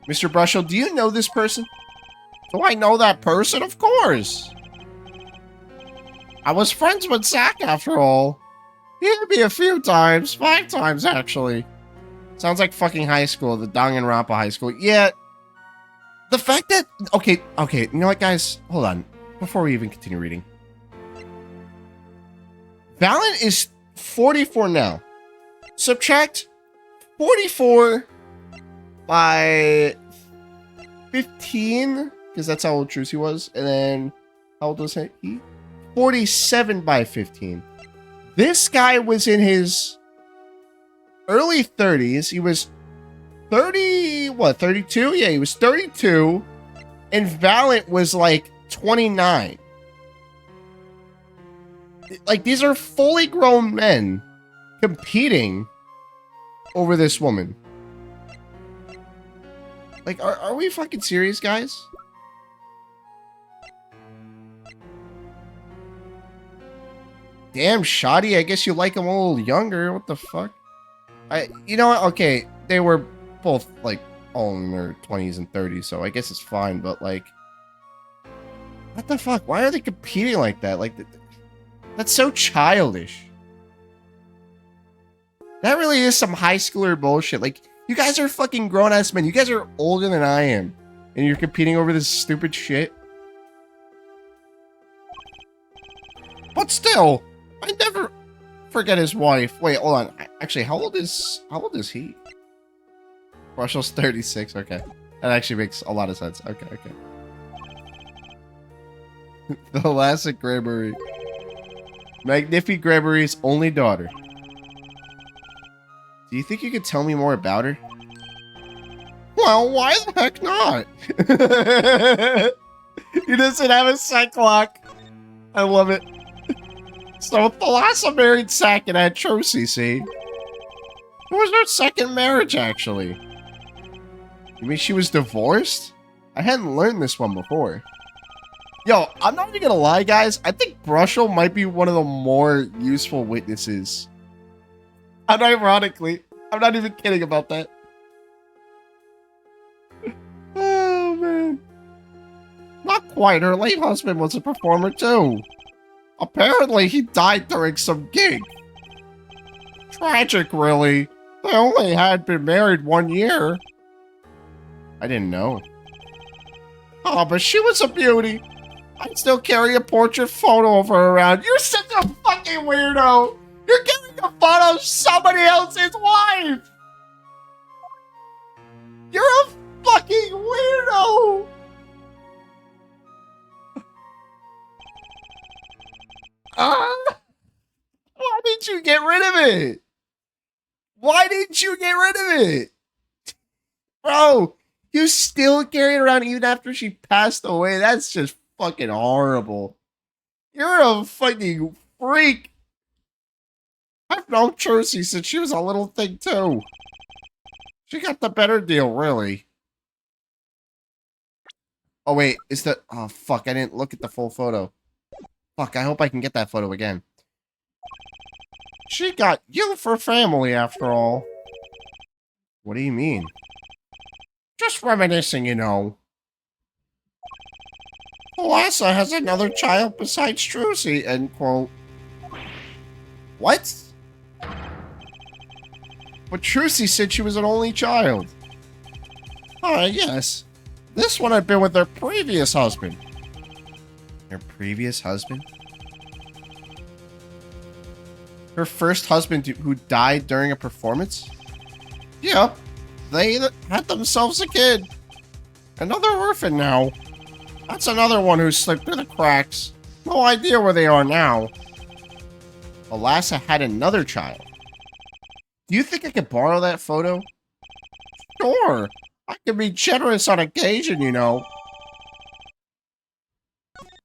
Mr. Brushel, do you know this person? Do I know that person? Of course. I was friends with Zach after all. He hit me a few times. 5 times, actually. Sounds like fucking high school, the Danganronpa high school. Yeah. The fact that... Okay. You know what, guys? Hold on. Before we even continue reading. Valent is 44 now. Subtract 44 by 15, because that's how old Trucy was. And then, how old was he? 47 by 15. This guy was in his early 30s. He was 32? Yeah, he was 32. And Valent was like 29. Like, these are fully grown men competing over this woman. Like, are we fucking serious, guys? Damn, shoddy. I guess you like him a little younger. What the fuck? You know what? Okay, they were both, like, all in their 20s and 30s, so I guess it's fine, but, like... What the fuck? Why are they competing like that? Like, that's so childish. That really is some high schooler bullshit. Like, you guys are fucking grown-ass men. You guys are older than I am. And you're competing over this stupid shit. But still, I never forget his wife. Wait, hold on. Actually, how old is he? Marshall's 36. Okay. That actually makes a lot of sense. Okay. The Thalassa Gremory. Magnifi Gremory's only daughter. Do you think you could tell me more about her? Well, why the heck not? He doesn't have a Cyclock. I love it. So Thalassa married Zack and had Trocy, see? It was her second marriage, actually. You mean she was divorced? I hadn't learned this one before. Yo, I'm not even gonna lie, guys. I think Brushel might be one of the more useful witnesses. Unironically. I'm not even kidding about that. Oh, man. Not quite. Her late husband was a performer, too. Apparently, he died during some gig. Tragic, really. They only had been married 1 year. I didn't know. Oh, but she was a beauty. I'd still carry a portrait photo of her around. You're such a fucking weirdo. You're carrying a photo of somebody else's wife. You're a fucking weirdo. Why didn't you get rid of it? Why didn't you get rid of it? Bro, you still carry it around even after she passed away. That's just fucking horrible. You're a fucking freak. I've known Trocy since she was a little thing too. She got the better deal, really. Oh wait, is that... Oh fuck, I didn't look at the full photo. Fuck, I hope I can get that photo again. She got you for family, after all. What do you mean? Just reminiscing, you know. Thalassa has another child besides Trocy, end quote. What? But Trocy said she was an only child. Yes. This one had been with her previous husband. Her previous husband? Her first husband who died during a performance? Yep. They had themselves a kid. Another orphan now. That's another one who slipped through the cracks. No idea where they are now. Thalassa had another child. Do you think I could borrow that photo? Sure. I can be generous on occasion, you know.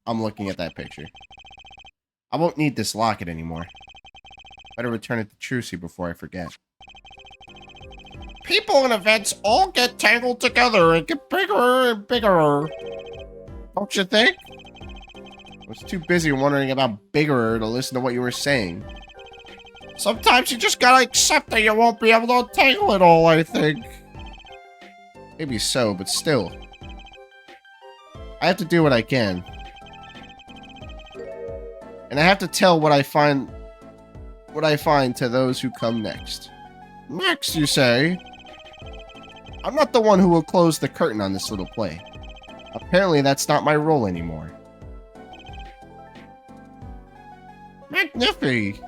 I'm looking at that picture. I won't need this locket anymore. Better return it to Trocy before I forget. People and events all get tangled together and get bigger and bigger. Don't you think? I was too busy wondering about bigger to listen to what you were saying. Sometimes you just gotta accept that you won't be able to untangle it all, I think. Maybe so, but still. I have to do what I can. And I have to tell what I find to those who come next. Next, you say? I'm not the one who will close the curtain on this little play. Apparently, that's not my role anymore. Magnifi!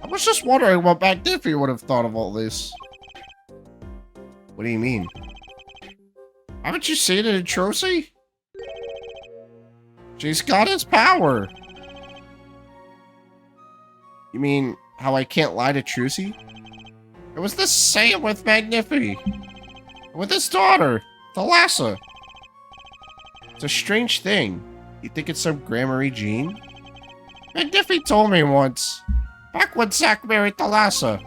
I was just wondering what Magnifi would have thought of all this. What do you mean? Haven't you seen it in Trocy? She's got his power. You mean how I can't lie to Trocy? It was the same with Magnifi. With his daughter, Thalassa. It's a strange thing. You think it's some Gremory gene? Magnifi told me once. Back when Zack married Thalassa.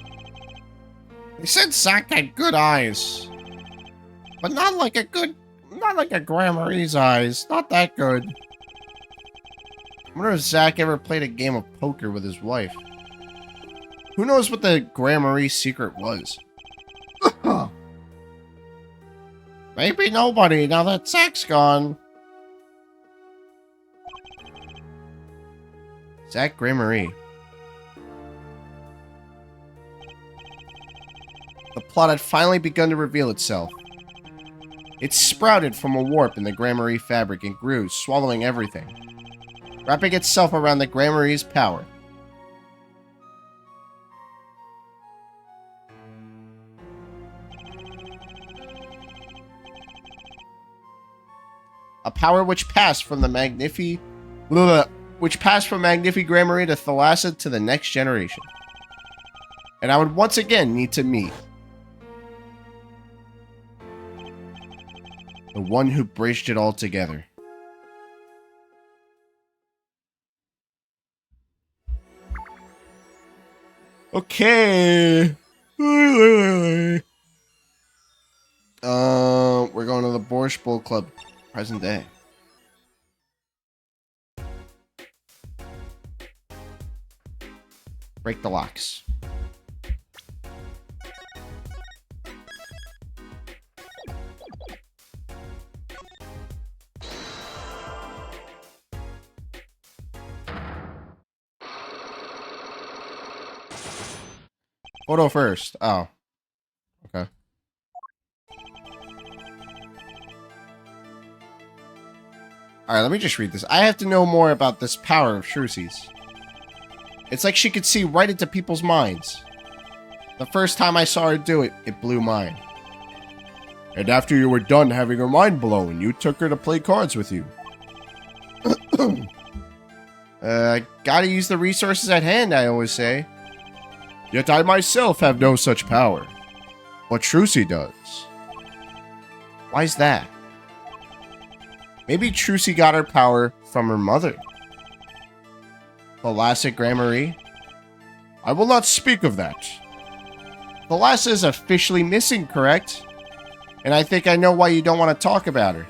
He said Zack had good eyes. But not like a Gremory's eyes. Not that good. I wonder if Zack ever played a game of poker with his wife. Who knows what the Gremory secret was? Maybe nobody, now that Zack's gone. Zack Gremory. The plot had finally begun to reveal itself. It sprouted from a warp in the Gramarye fabric and grew, swallowing everything, wrapping itself around the Gramarye's power. A power which passed from the Magnifi Gramarye to Thalassa to the next generation. And I would once again need to meet the one who bridged it all together. Okay. We're going to the Borscht Bowl Club. Present day. Break the locks. Photo first. Oh. Okay. Alright, let me just read this. I have to know more about this power of Trucy's. It's like she could see right into people's minds. The first time I saw her do it, it blew mine. And after you were done having her mind blown, you took her to play cards with you. Gotta use the resources at hand, I always say. Yet I myself have no such power. But Trucy does. Why's that? Maybe Trucy got her power from her mother. Thalassa Gramarye? I will not speak of that. Thalassa is officially missing, correct? And I think I know why you don't want to talk about her.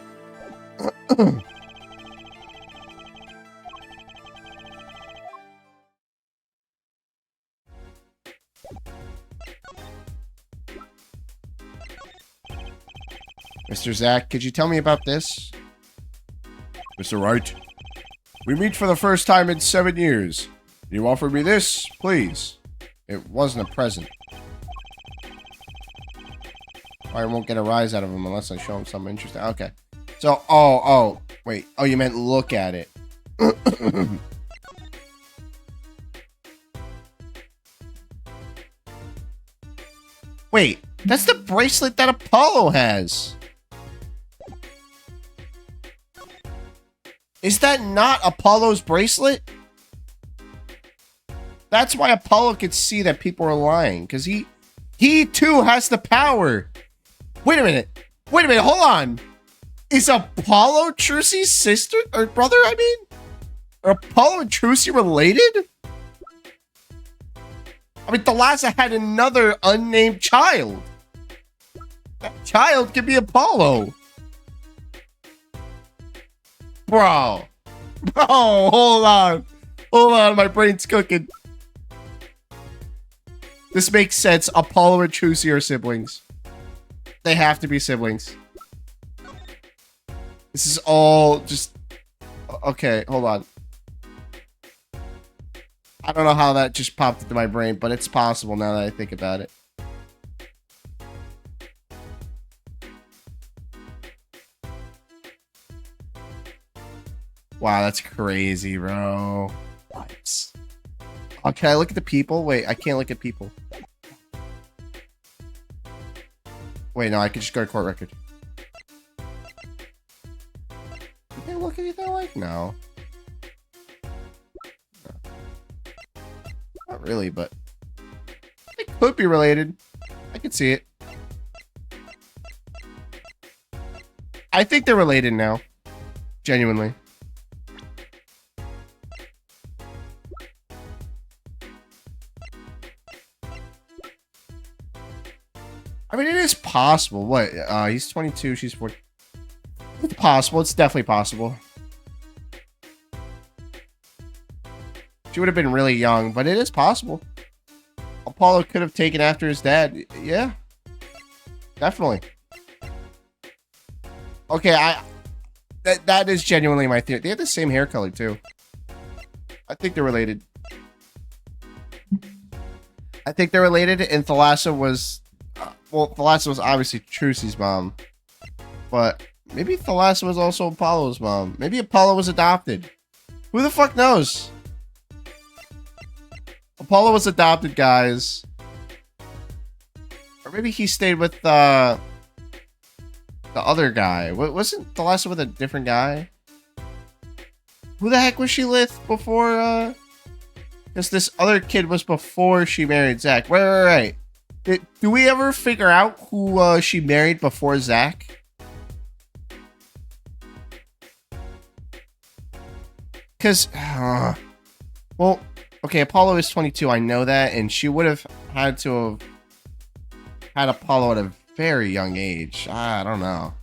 Mr. Zack, could you tell me about this? Mr. Wright, we meet for the first time in 7 years. You offer me this, please. It wasn't a present. I won't get a rise out of him unless I show him something interesting. Okay. So, wait. Oh, you meant look at it. Wait, that's the bracelet that Apollo has. Is that not Apollo's bracelet? That's why Apollo could see that people are lying, because he too has the power. Wait a minute, hold on. Is Apollo Trucy's sister or brother? I mean, are Apollo and Trucy related? I mean, Thalassa had another unnamed child. That child could be Apollo. Bro, hold on, my brain's cooking. This makes sense. Apollo and Trucy are siblings. They have to be siblings. This is all just... Okay, hold on. I don't know how that just popped into my brain, but it's possible now that I think about it. Wow, that's crazy, bro. What? Oh, can I look at the people? Wait, I can't look at people. Wait, no, I can just go to court record. Can I look at anything like? No. Not really, but it could be related. I can see it. I think they're related now. Genuinely. I mean, it is possible. What? He's 22, she's 40. It's possible. It's definitely possible. She would have been really young, but it is possible. Apollo could have taken after his dad. Yeah. Definitely. Okay, that is genuinely my theory. They have the same hair color, too. I think they're related. And Thalassa was... well, Thalassa was obviously Trucy's mom, but maybe Thalassa was also Apollo's mom. Maybe Apollo was adopted. Who the fuck knows? Apollo was adopted, guys. Or maybe he stayed with the other guy. Wasn't Thalassa with a different guy? Who the heck was she with before? Because this other kid was before she married Zach. Right. Do we ever figure out who she married before Zach? Because, well, okay, Apollo is 22. I know that, and she would have had to have had Apollo at a very young age. I don't know.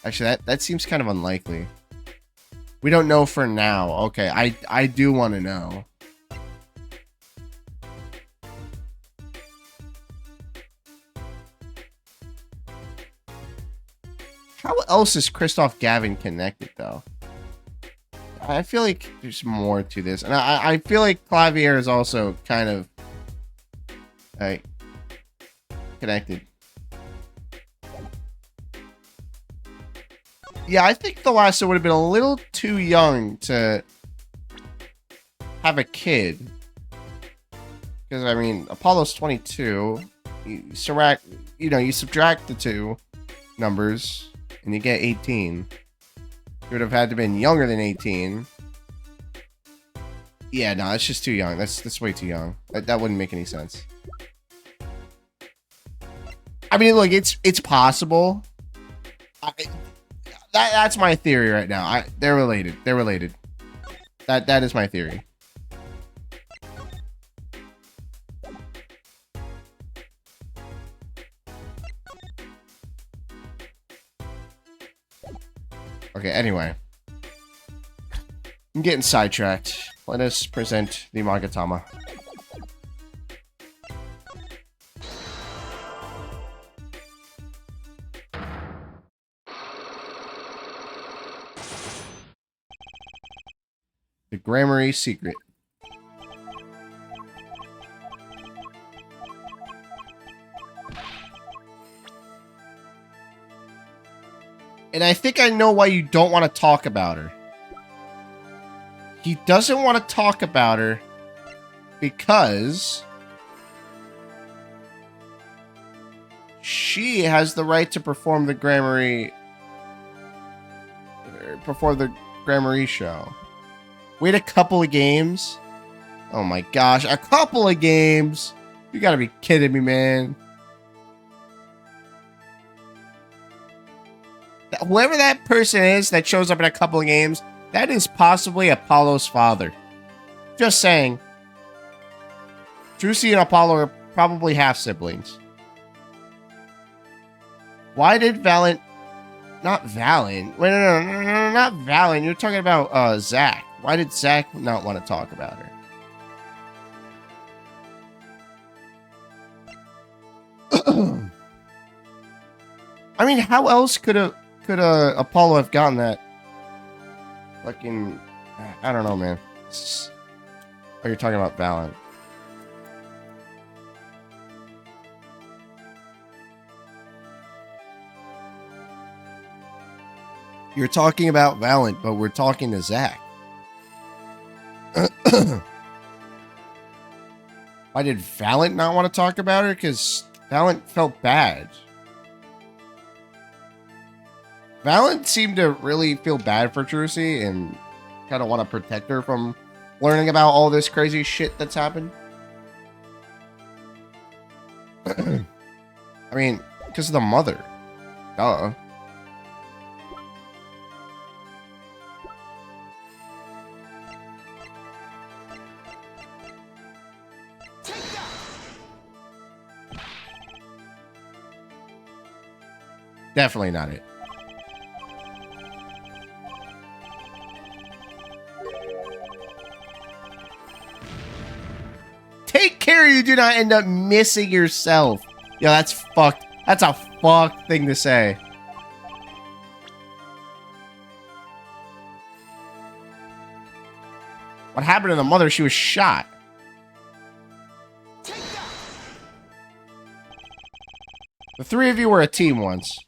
Actually, that seems kind of unlikely. We don't know for now. Okay, I do want to know. How else is Kristoff Gavin connected, though? I feel like there's more to this. And I feel like Clavier is also kind of like connected. Yeah, I think Thalassa would have been a little too young to have a kid. Because, I mean, Apollo's 22. You subtract the two numbers, and you get 18. You would have had to have been younger than 18. Yeah, no, it's just too young. That's way too young. That wouldn't make any sense. I mean, look, it's possible. That's my theory right now. They're related. They're related. That is my theory. Okay, anyway. I'm getting sidetracked. Let us present the Magatama. The Gramarye Secret. And I think I know why you don't want to talk about her. He doesn't want to talk about her because she has the right to perform the Gramarye show. Wait a couple of games? Oh my gosh, a couple of games? You gotta be kidding me, man. Whoever that person is that shows up in a couple of games, that is possibly Apollo's father. Just saying. Trucy and Apollo are probably half-siblings. Why did Valent... Not Valent. Wait, no, not Valent. You're talking about Zach. Why did Zach not want to talk about her? I mean, how else could Apollo have gotten that? Fucking, I don't know, man. Oh, you're talking about Valent. You're talking about Valent, but we're talking to Zach. Why did Valent not want to talk about her? Because Valent felt bad. Valent seemed to really feel bad for Trucy and kind of want to protect her from learning about all this crazy shit that's happened. I mean, because of the mother. Duh. Definitely not it. Take care you do not end up missing yourself. Yo, that's fucked. That's a fucked thing to say. What happened to the mother? She was shot. three of you were a team once.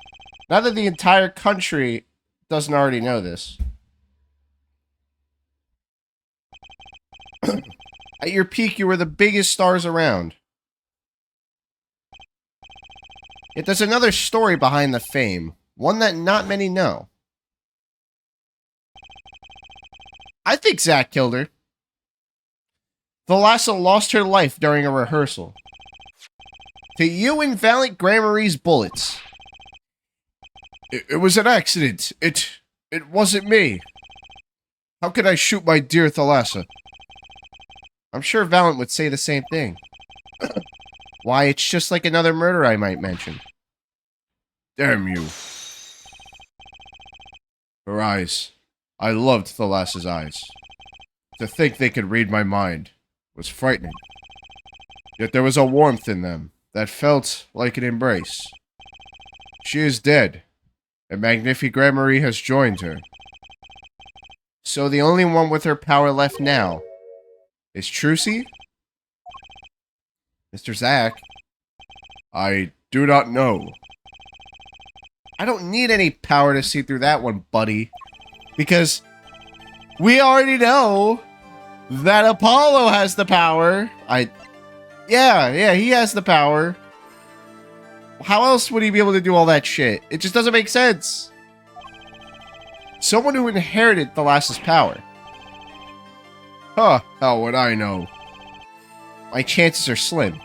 Now that the entire country doesn't already know this. At your peak, you were the biggest stars around. Yet there's another story behind the fame, one that not many know. I think Zack killed her. Thalassa lost her life during a rehearsal. To you and Valiant Gramarye's bullets. It was an accident. It wasn't me. How could I shoot my dear Thalassa? I'm sure Valiant would say the same thing. Why, it's just like another murder I might mention. Damn you. Her eyes. I loved Thalassa's eyes. To think they could read my mind was frightening. Yet there was a warmth in them that felt like an embrace. She is dead, and Magnifi Gramarye has joined her. So the only one with her power left now is Trucy? Mr. Zack? I do not know. I don't need any power to see through that one, buddy. Because we already know that Apollo has the power. Yeah, he has the power. How else would he be able to do all that shit? It just doesn't make sense. Someone who inherited Thalassa's power. Huh, how would I know? My chances are slim.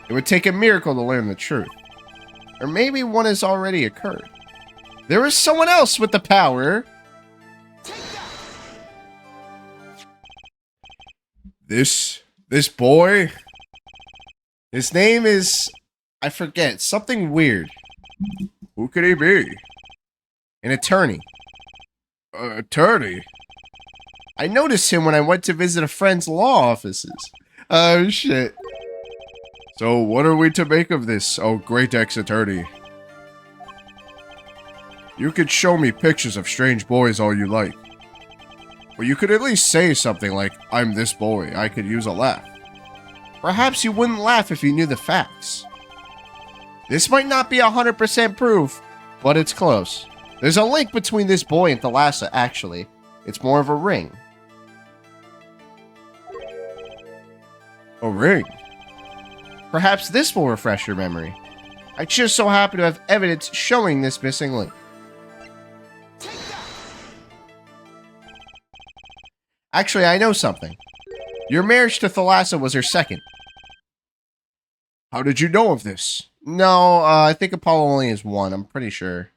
It would take a miracle to learn the truth. Or maybe one has already occurred. There is someone else with the power. This boy? His name is... I forget. Something weird. Who could he be? An attorney. Attorney? I noticed him when I went to visit a friend's law offices. Oh, shit. So, what are we to make of this, oh great ex-attorney? You could show me pictures of strange boys all you like. But you could at least say something like, I'm this boy, I could use a laugh. Perhaps you wouldn't laugh if you knew the facts. This might not be 100% proof, but it's close. There's a link between this boy and Thalassa, actually. It's more of a ring. A ring? Perhaps this will refresh your memory. I just so happen to have evidence showing this missing link. Actually, I know something. Your marriage to Thalassa was her second. How did you know of this? No, I think Apollo only has one. I'm pretty sure.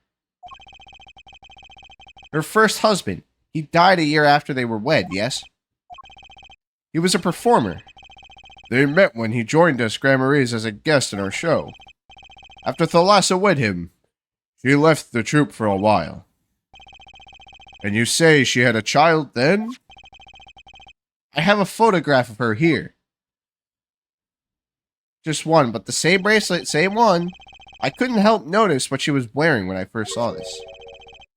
Her first husband. He died a year after they were wed, yes? He was a performer. They met when he joined us Gramarye's as a guest in our show. After Thalassa wed him, she left the troupe for a while. And you say she had a child then? I have a photograph of her here. Just one, but the same bracelet, same one. I couldn't help notice what she was wearing when I first saw this.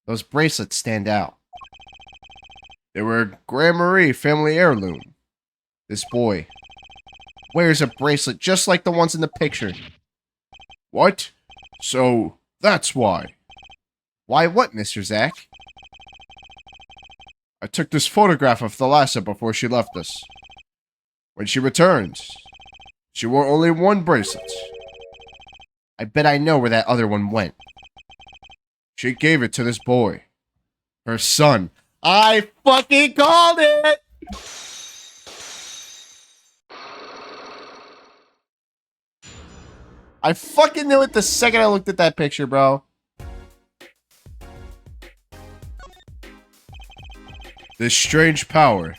Those bracelets stand out. They were a Gramarye family heirloom. This boy wears a bracelet just like the ones in the picture. What? So, that's why. Why what, Mr. Zack? I took this photograph of Thalassa before she left us. When she returned, she wore only one bracelet. I bet I know where that other one went. She gave it to this boy. Her son. I fucking called it! I fucking knew it the second I looked at that picture, bro. This strange power.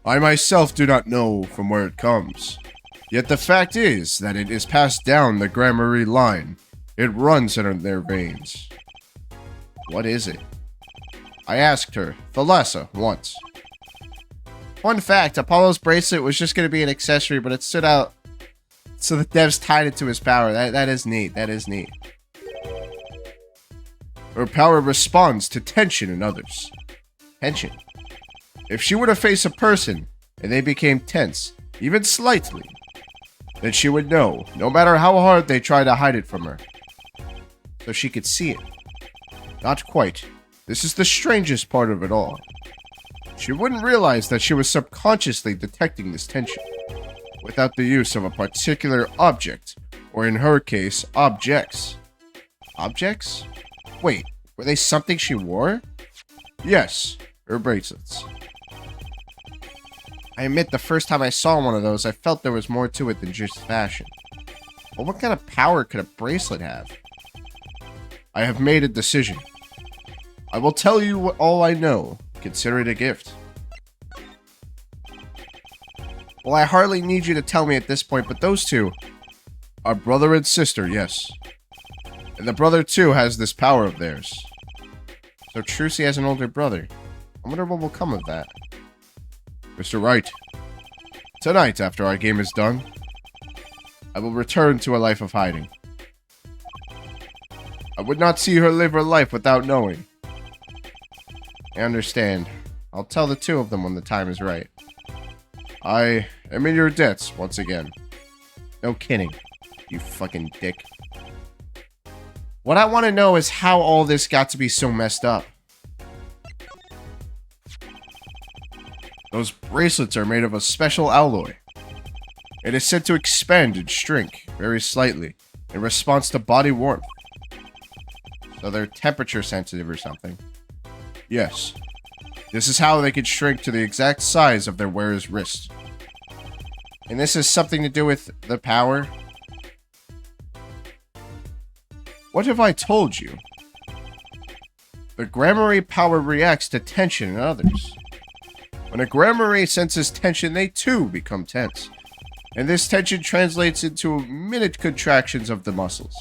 I myself do not know from where it comes. Yet the fact is that it is passed down the Gramarye line. It runs in their veins. What is it? I asked her, Thalassa, once. Fun fact, Apollo's bracelet was just going to be an accessory, but it stood out. So the devs tied it to his power. That is neat. That is neat. Her power responds to tension in others. Tension. If she were to face a person, and they became tense, even slightly, then she would know, no matter how hard they try to hide it from her. So she could see it. Not quite. This is the strangest part of it all. She wouldn't realize that she was subconsciously detecting this tension, without the use of a particular object, or in her case, objects. Objects? Wait, were they something she wore? Yes, her bracelets. I admit the first time I saw one of those, I felt there was more to it than just fashion. But what kind of power could a bracelet have? I have made a decision. I will tell you all I know. Consider it a gift. Well, I hardly need you to tell me at this point, but those two are brother and sister, yes. And the brother, too, has this power of theirs. So Trucy has an older brother. I wonder what will come of that. Mr. Wright, tonight, after our game is done, I will return to a life of hiding. I would not see her live her life without knowing. I understand. I'll tell the two of them when the time is right. I am in your debts once again. No kidding, you fucking dick. What I want to know is how all this got to be so messed up. Those bracelets are made of a special alloy. It is said to expand and shrink very slightly in response to body warmth. So they're temperature sensitive or something. Yes. This is how they can shrink to the exact size of their wearer's wrist. And this has something to do with the power. What have I told you? The Gramarye power reacts to tension in others. When a Gramarye senses tension, they too become tense. And this tension translates into minute contractions of the muscles.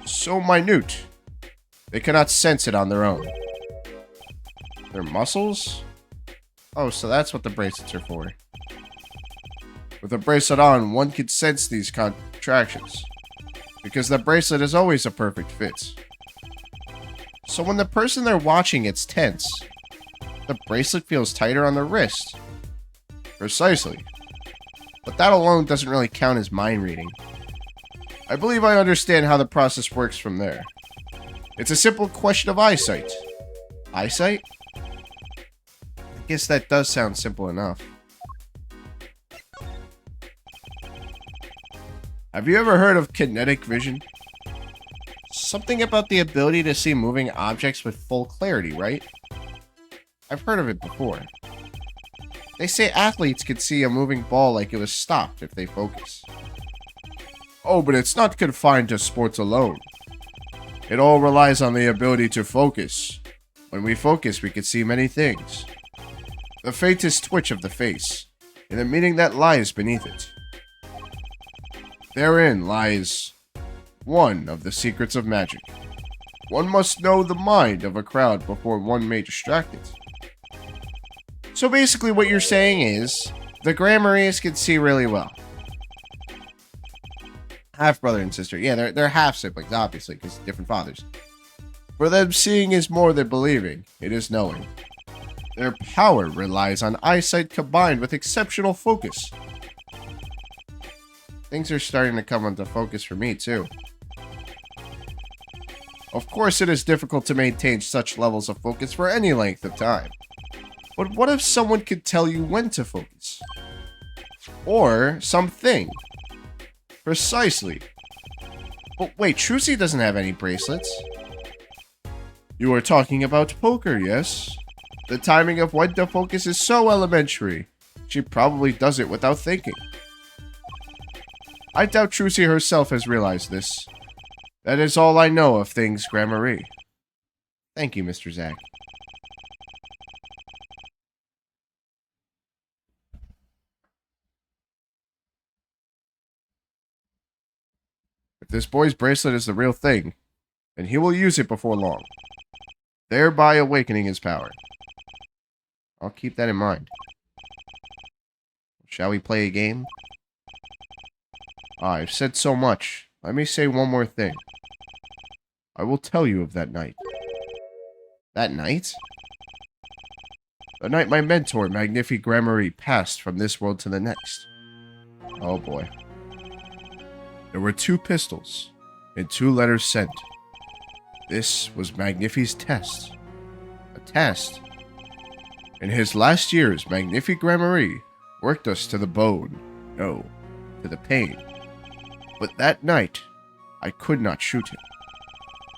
So minute, they cannot sense it on their own. Their muscles? Oh, so that's what the bracelets are for. With a bracelet on, one can sense these contractions, because the bracelet is always a perfect fit. So when the person they're watching gets tense, the bracelet feels tighter on the wrist. Precisely. But that alone doesn't really count as mind reading. I believe I understand how the process works from there. It's a simple question of eyesight. Eyesight? I guess that does sound simple enough. Have you ever heard of kinetic vision? Something about the ability to see moving objects with full clarity, right? I've heard of it before. They say athletes can see a moving ball like it was stopped if they focus. Oh, but it's not confined to sports alone. It all relies on the ability to focus. When we focus, we can see many things. The faintest twitch of the face, and the meaning that lies beneath it. Therein lies one of the secrets of magic. One must know the mind of a crowd before one may distract it. So basically what you're saying is, the Gramarys can see really well. Half brother and sister. Yeah, they're half siblings, obviously, because different fathers. For them, seeing is more than believing. It is knowing. Their power relies on eyesight combined with exceptional focus. Things are starting to come into focus for me, too. Of course, it is difficult to maintain such levels of focus for any length of time. But what if someone could tell you when to focus? Or something. Precisely. But wait, Trucy doesn't have any bracelets. You are talking about poker, yes? The timing of when to focus is so elementary. She probably does it without thinking. I doubt Trucy herself has realized this. That is all I know of things Gramarye. Thank you, Mr. Zack. If this boy's bracelet is the real thing, then he will use it before long, thereby awakening his power. I'll keep that in mind. Shall we play a game? I've said so much. Let me say one more thing. I will tell you of that night. That night? The night my mentor, Magnifi Gramarye, passed from this world to the next. Oh boy. There were 2 pistols and 2 letters sent. This was Magnifi's test. A test. In his last years, Magnifi Gramarye worked us to the bone. No, to the pain. But that night, I could not shoot him.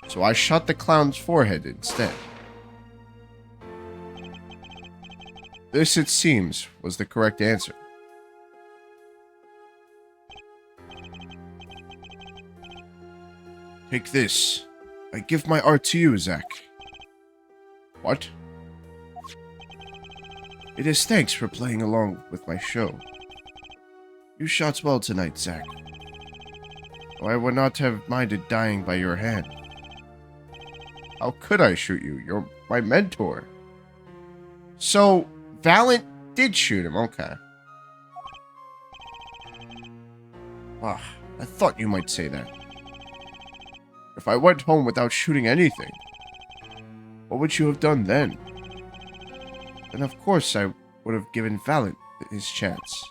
So I shot the clown's forehead instead. This, it seems, was the correct answer. Take this. I give my art to you, Zack. What? It is thanks for playing along with my show. You shot well tonight, Zack. Though I would not have minded dying by your hand. How could I shoot you? You're my mentor. So, Valant did shoot him, okay. Ah, I thought you might say that. If I went home without shooting anything, what would you have done then? Then of course I would have given Valant his chance.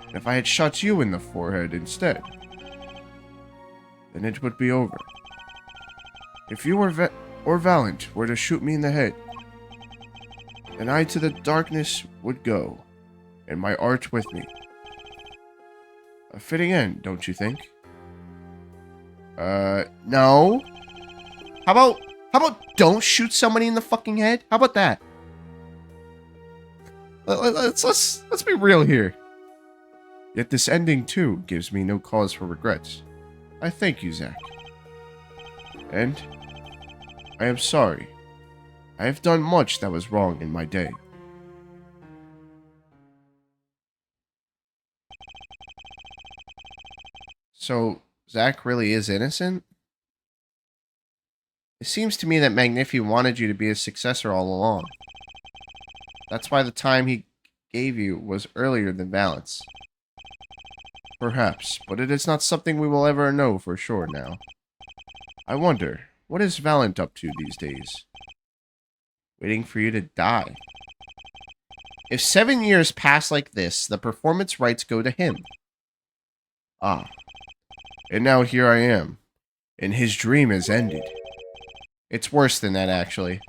And if I had shot you in the forehead instead, then it would be over. If you or Valant were to shoot me in the head, then I to the darkness would go, and my art with me. A fitting end, don't you think? No. How about don't shoot somebody in the fucking head? How about that? Let's be real here. Yet this ending too gives me no cause for regrets. I thank you, Zack. And I am sorry. I have done much that was wrong in my day. So, Zack really is innocent? It seems to me that Magnifi wanted you to be his successor all along. That's why the time he gave you was earlier than Valant's. Perhaps, but it is not something we will ever know for sure now. I wonder, what is Valant up to these days? Waiting for you to die. If 7 years pass like this, the performance rights go to him. Ah. And now here I am. And his dream has ended. It's worse than that, actually.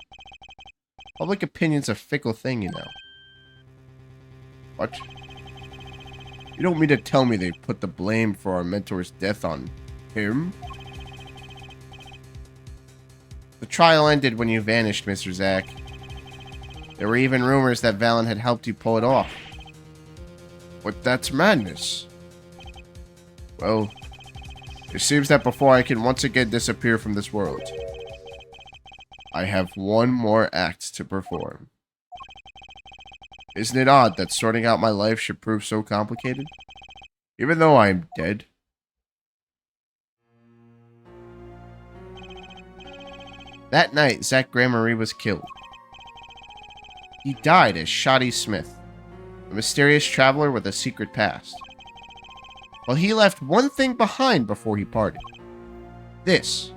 Public opinion's a fickle thing, you know. What? You don't mean to tell me they put the blame for our mentor's death on him? The trial ended when you vanished, Mr. Zack. There were even rumors that Valant had helped you pull it off. But that's madness. Well, it seems that before I can once again disappear from this world, I have one more act to perform. Isn't it odd that sorting out my life should prove so complicated? Even though I am dead. That night, Zack Gramarye was killed. He died as Shoddy Smith, a mysterious traveler with a secret past. Well, he left one thing behind before he parted. This.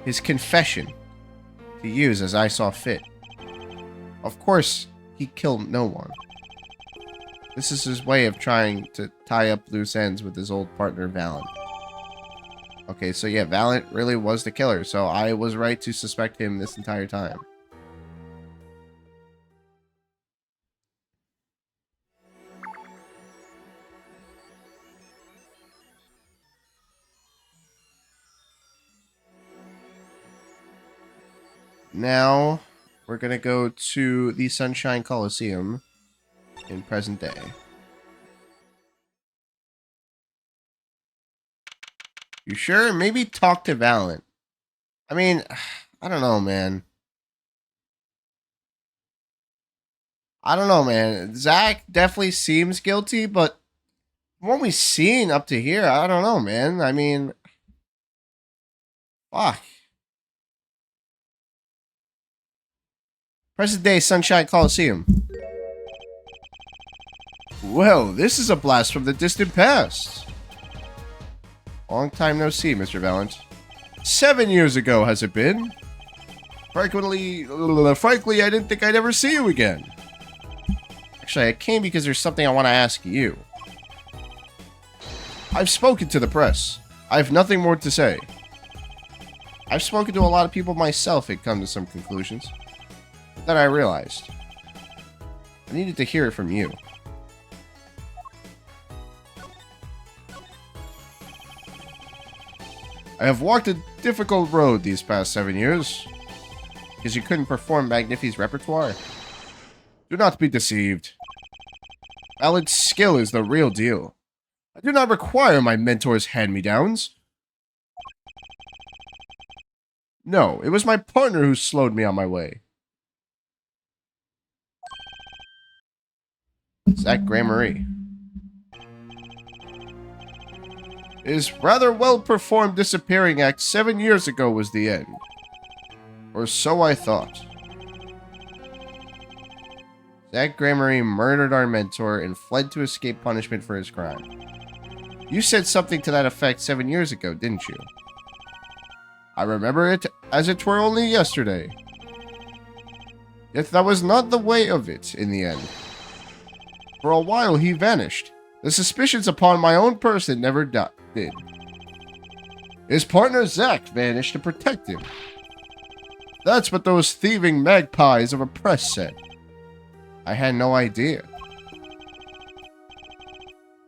His confession, to use as I saw fit. Of course, he killed no one. This is his way of trying to tie up loose ends with his old partner, Valant. Okay, so yeah, Valant really was the killer, so I was right to suspect him this entire time. Now, we're going to go to the Sunshine Coliseum in present day. You sure? Maybe talk to Valant. I mean, I don't know, man. I don't know, man. Zack definitely seems guilty, but what we've seen up to here, I don't know, man. I mean, fuck. Present day Sunshine Coliseum. Well, this is a blast from the distant past. Long time no see, Mr. Valant. 7 years ago, has it been? Frankly, I didn't think I'd ever see you again. Actually, I came because there's something I want to ask you. I've spoken to the press. I have nothing more to say. I've spoken to a lot of people myself and come to some conclusions. But then I realized I needed to hear it from you. I have walked a difficult road these past 7 years because you couldn't perform Magnifi's repertoire. Do not be deceived. Valid's skill is the real deal. I do not require my mentor's hand-me-downs. No, it was my partner who slowed me on my way. Zach Gramarye. His rather well-performed disappearing act 7 years ago was the end. Or so I thought. Zach Gramarye murdered our mentor and fled to escape punishment for his crime. You said something to that effect 7 years ago, didn't you? I remember it as it were only yesterday. Yet that was not the way of it in the end. For a while he vanished. The suspicions upon my own person never did. His partner Zach vanished to protect him. That's what those thieving magpies of a press said. I had no idea.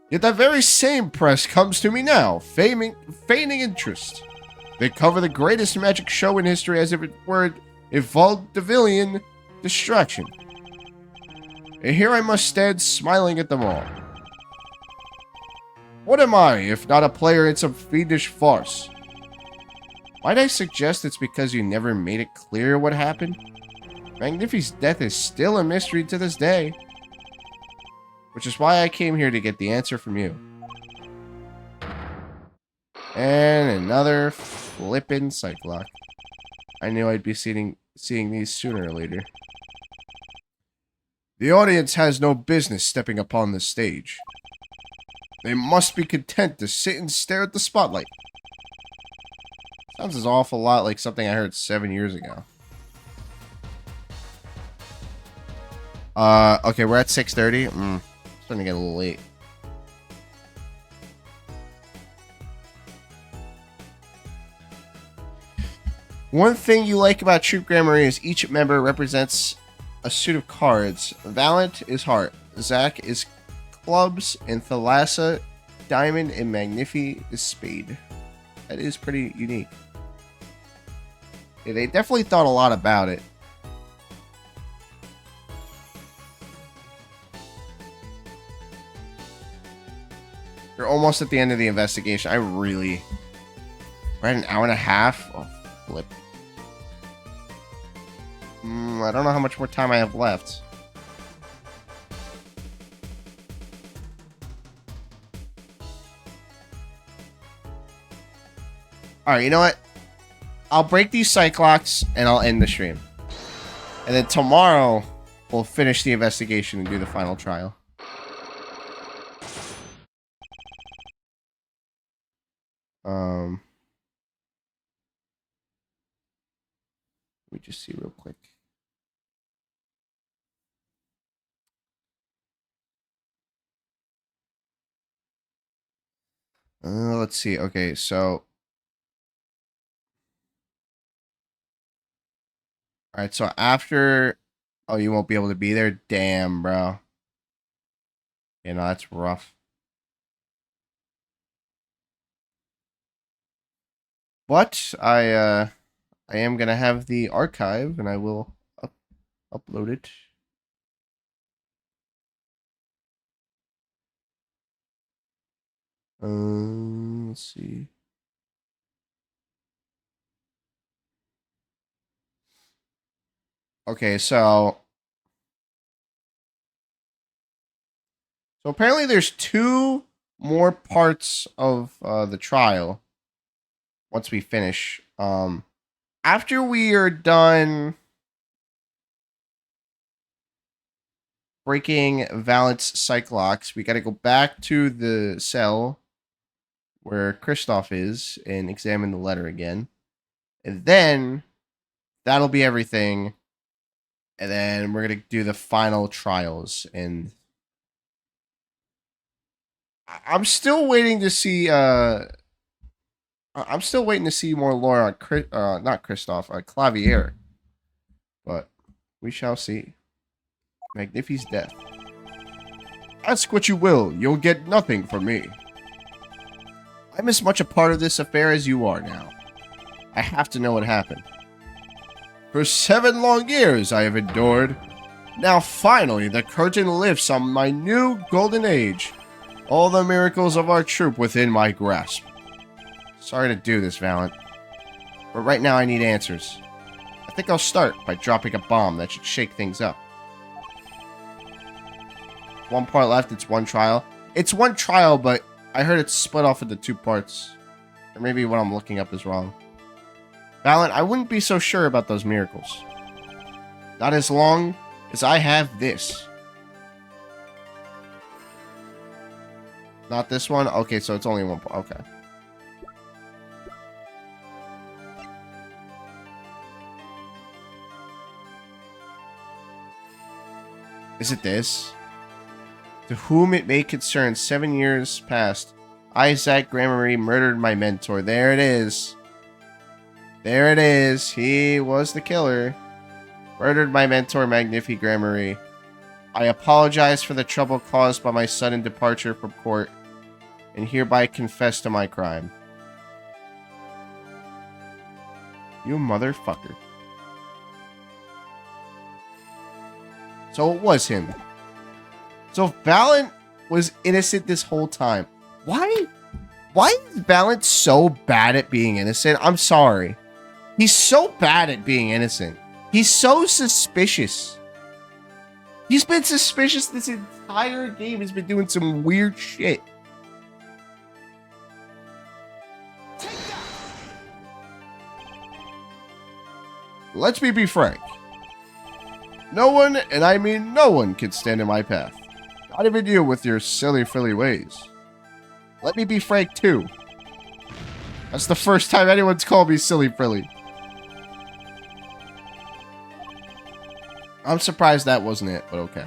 Yet that very same press comes to me now, feigning interest. They cover the greatest magic show in history as if it were a vaudevillian distraction. And here I must stand smiling at them all. What am I, if not a player in some fiendish farce? Might I suggest it's because you never made it clear what happened? Magnifi's death is still a mystery to this day. Which is why I came here to get the answer from you. And another flippin' Cyclock. I knew I'd be seeing these sooner or later. The audience has no business stepping upon the stage. They must be content to sit and stare at the spotlight. Sounds an awful lot like something I heard 7 years ago. Okay, we're at 6:30. Starting to get a little late. One thing you like about Troop Gramarye is each member represents a suit of cards. Valiant is heart, Zach is clubs, and Thalassa diamond, and Magnifi is spade. That is pretty unique. Yeah, they definitely thought a lot about it. We're almost at the end of the investigation. We're at an hour and a half. Oh, flip. I don't know how much more time I have left. Alright, you know what? I'll break these Cyclocks and I'll end the stream. And then tomorrow, we'll finish the investigation and do the final trial. Let me just see real quick. Let's see. Okay, so. Alright, so after. Oh, you won't be able to be there? Damn, bro. Yeah, no, that's rough. But I am gonna have the archive, and I will upload it. Let's see. Okay, so apparently there's 2 more parts of the trial. Once we finish, after we are done breaking Valiant's Cyclocks, we got to go back to the cell where Kristoff is and examine the letter again. And then that'll be everything. And then we're going to do the final trials. And I'm still waiting to see... I'm still waiting to see more lore on... not Kristoff, Clavier. But we shall see. Magnifi's death. Ask what you will, you'll get nothing from me. I'm as much a part of this affair as you are now. I have to know what happened. For 7 long years I have endured. Now finally the curtain lifts on my new golden age. All the miracles of our troop within my grasp. Sorry to do this, Valiant. But right now I need answers. I think I'll start by dropping a bomb that should shake things up. 1 part left, it's 1 trial. It's 1 trial, but I heard it's split off into 2 parts. Or maybe what I'm looking up is wrong. Valiant, I wouldn't be so sure about those miracles. Not as long as I have this. Not this one? Okay, so it's only 1 part. Okay. Is it this? To whom it may concern, 7 years past, I, Zach Gramarye, murdered my mentor. There it is. There it is. He was the killer. Murdered my mentor, Magnifi Gramarye. I apologize for the trouble caused by my sudden departure from court, and hereby confess to my crime. You motherfucker. So it was him. So Valiant was innocent this whole time. Why is Valiant so bad at being innocent? I'm sorry. He's so bad at being innocent. He's so suspicious. He's been suspicious this entire game. He's been doing some weird shit. Let's be frank. No one, and I mean no one, can stand in my path. Not even you with your silly frilly ways. Let me be frank too. That's the first time anyone's called me silly frilly. I'm surprised that wasn't it, but okay.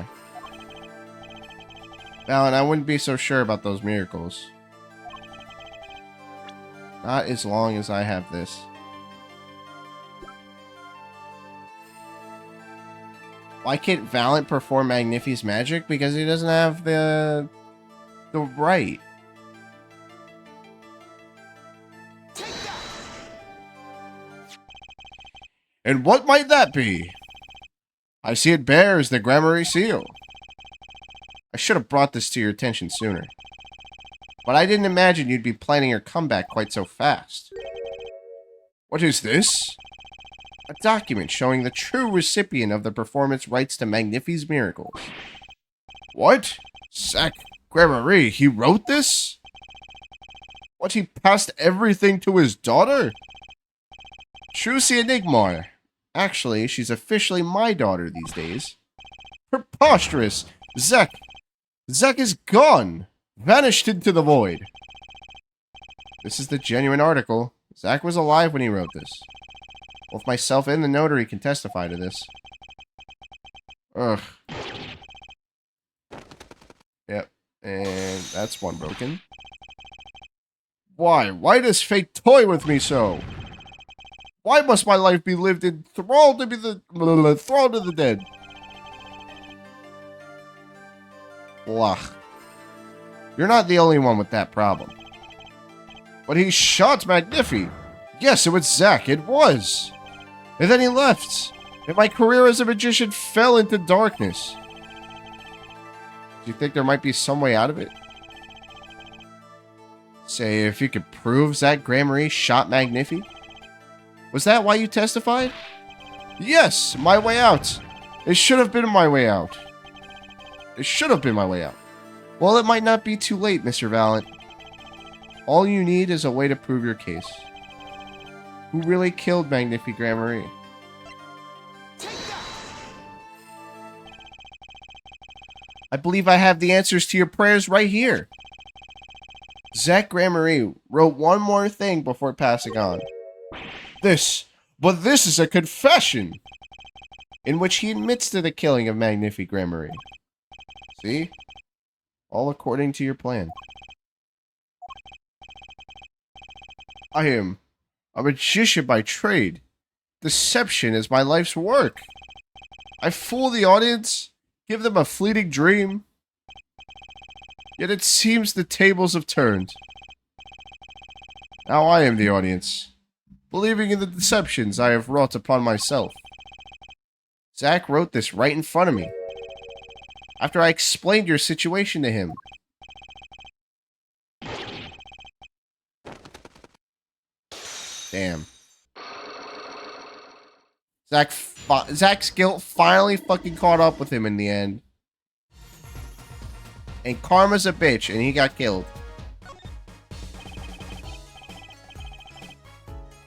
Valiant, I wouldn't be so sure about those miracles. Not as long as I have this. Why can't Valiant perform Magnifi's magic? Because he doesn't have the right. And what might that be? I see it bears the Gramarye seal. I should have brought this to your attention sooner. But I didn't imagine you'd be planning your comeback quite so fast. What is this? A document showing the true recipient of the performance rights to Magnifi's miracles. What? Zach Gramarye, he wrote this? What, he passed everything to his daughter? Trucy Enigmar. Actually, she's officially my daughter these days. Preposterous! Zach is gone! Vanished into the void. This is the genuine article. Zach was alive when he wrote this. Both myself and the notary can testify to this. Ugh. Yep. And that's 1 broken. Why? Why does fate toy with me so? Why must my life be lived enthralled to the dead? Blah. You're not the only one with that problem. But he shot Magnifi. Yes, it was Zach. It was. And then he left. And my career as a magician fell into darkness. Do you think there might be some way out of it? Say, if you could prove Zach Gramarye shot Magnifi? Was that why you testified? Yes, my way out. It should have been my way out. It should have been my way out. Well, it might not be too late, Mr. Valiant. All you need is a way to prove your case. Who really killed Magnifi Gramarye? I believe I have the answers to your prayers right here. Zach Gramarye wrote one more thing before passing on. This is a confession. in which he admits to the killing of Magnifi Gramarye. See? All according to your plan. I am a magician by trade. Deception is my life's work. I fool the audience, give them a fleeting dream. Yet it seems the tables have turned. Now I am the audience, believing in the deceptions I have wrought upon myself. Zack wrote this right in front of me, after I explained your situation to him. Damn. Zack's guilt finally fucking caught up with him in the end. And Karma's a bitch, and he got killed.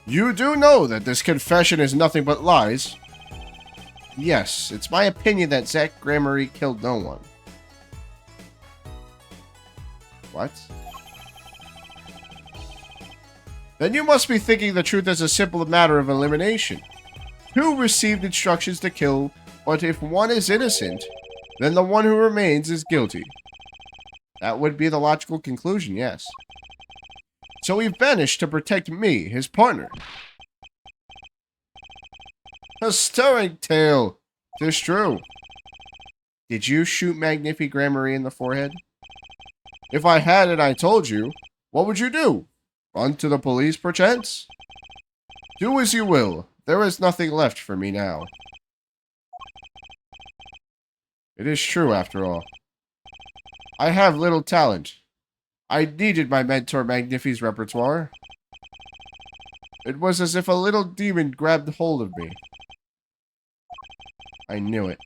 You do know that this confession is nothing but lies. Yes, it's my opinion that Zack Gramarye killed no one. What? Then you must be thinking the truth is a simple matter of elimination. Two received instructions to kill, but if one is innocent, then the one who remains is guilty. That would be the logical conclusion, yes. So he vanished to protect me, his partner. A stirring tale. 'Tis true. Did you shoot Magnifi Gramarye in the forehead? If I had and I told you, what would you do? Run to the police, perchance? Do as you will. There is nothing left for me now. It is true, after all. I have little talent. I needed my mentor Magnifi's repertoire. It was as if a little demon grabbed hold of me. I knew it.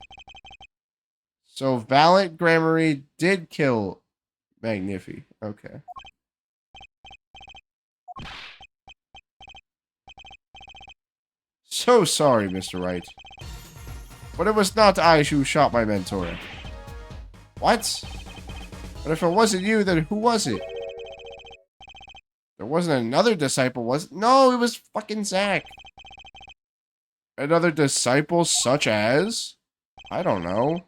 So Valiant Gramarye did kill Magnifi. Okay. So sorry, Mr. Wright. But it was not I who shot my mentor. What? But if it wasn't you, then who was it? There wasn't another disciple, was it? No, it was fucking Zack. Another disciple such as? I don't know.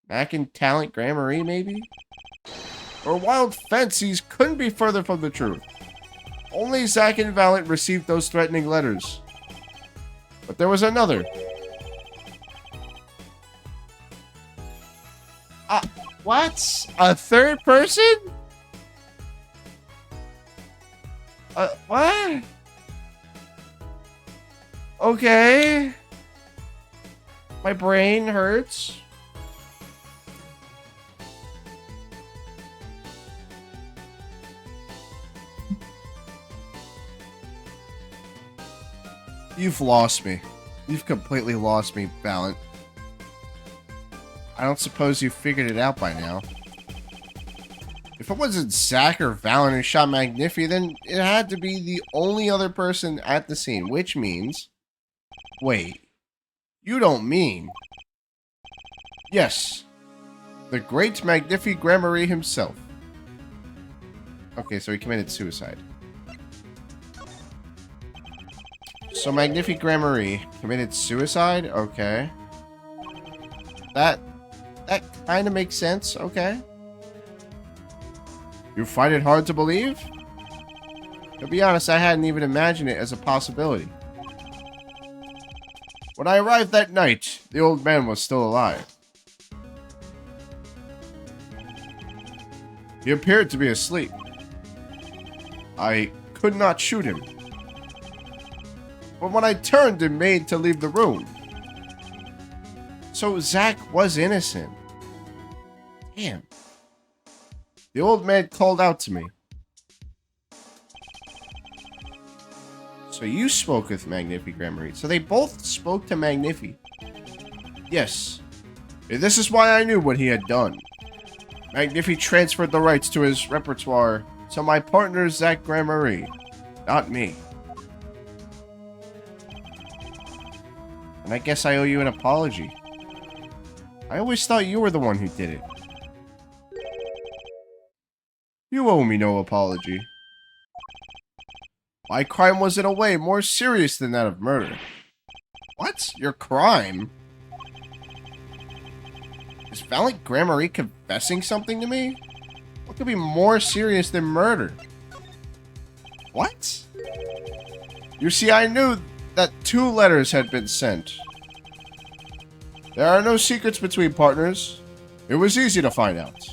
Mac and Talent Gramarye, maybe? Or Wild Fancies couldn't be further from the truth. Only Zack and Valiant received those threatening letters. But there was another. What? A third person? What? Okay. My brain hurts. You've lost me. You've completely lost me, Valiant. I don't suppose you figured it out by now. If it wasn't Zack or Valiant who shot Magnifi, then it had to be the only other person at the scene, which means... Wait. You don't mean... Yes. The great Magnifi Gramarye himself. Okay, so he committed suicide. So Magnifi Gramarye committed suicide? Okay. That kind of makes sense. Okay. You find it hard to believe? To be honest, I hadn't even imagined it as a possibility. When I arrived that night, the old man was still alive. He appeared to be asleep. I could not shoot him. But when I turned and made to leave the room... So Zack was innocent. Damn. The old man called out to me. So you spoke with Magnifi Gramarye. So they both spoke to Magnifi. Yes. This is why I knew what he had done. Magnifi transferred the rights to his repertoire to my partner Zack Gramarye, not me. And I guess I owe you an apology. I always thought you were the one who did it. You owe me no apology. My crime was in a way more serious than that of murder. What? Your crime? Is Valiant Gramarye confessing something to me? What could be more serious than murder? What? You see, I knew that 2 letters had been sent. There are no secrets between partners. It was easy to find out.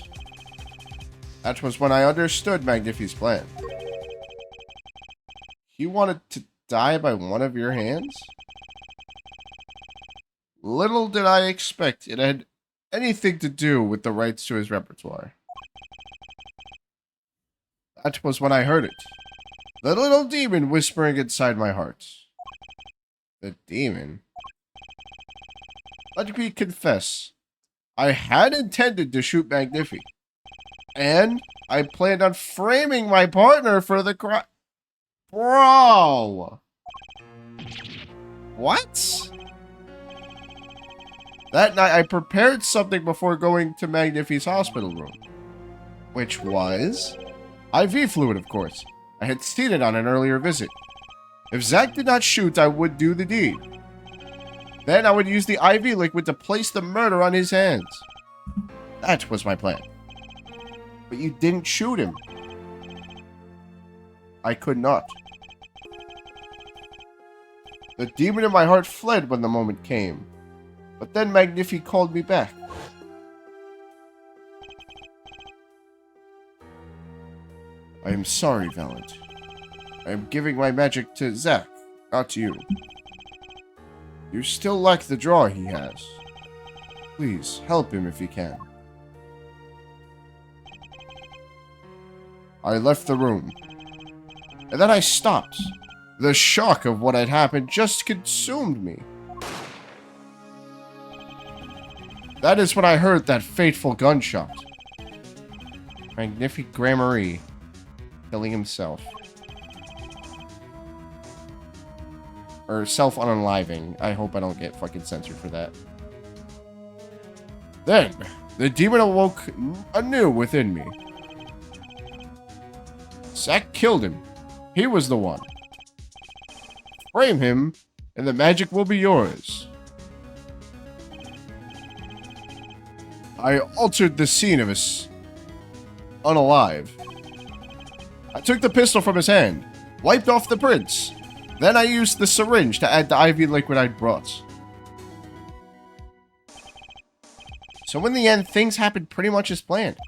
That was when I understood Magnifi's plan. He wanted to die by one of your hands? Little did I expect it had anything to do with the rights to his repertoire. That was when I heard it. The little demon whispering inside my heart. The demon? Let me confess. I had intended to shoot Magnifi. And I planned on framing my partner for the crime. Bro! What? That night, I prepared something before going to Magnifi's hospital room. Which was... IV fluid, of course. I had seen it on an earlier visit. If Zack did not shoot, I would do the deed. Then I would use the IV liquid to place the murder on his hands. That was my plan. But you didn't shoot him. I could not. The demon in my heart fled when the moment came. But then Magnifi called me back. I am sorry, Valiant. I am giving my magic to Zack, not you. You still lack the draw he has. Please, help him if you can. I left the room. And then I stopped. The shock of what had happened just consumed me. That is when I heard that fateful gunshot. Magnifi Gramarye killing himself. Or self-unaliving. I hope I don't get fucking censored for that. Then, the demon awoke anew within me. Zack killed him. He was the one. Frame him, and the magic will be yours. I altered the scene of his unalive. I took the pistol from his hand, wiped off the prints. Then I used the syringe to add the IV liquid I'd brought. So in the end, things happened pretty much as planned.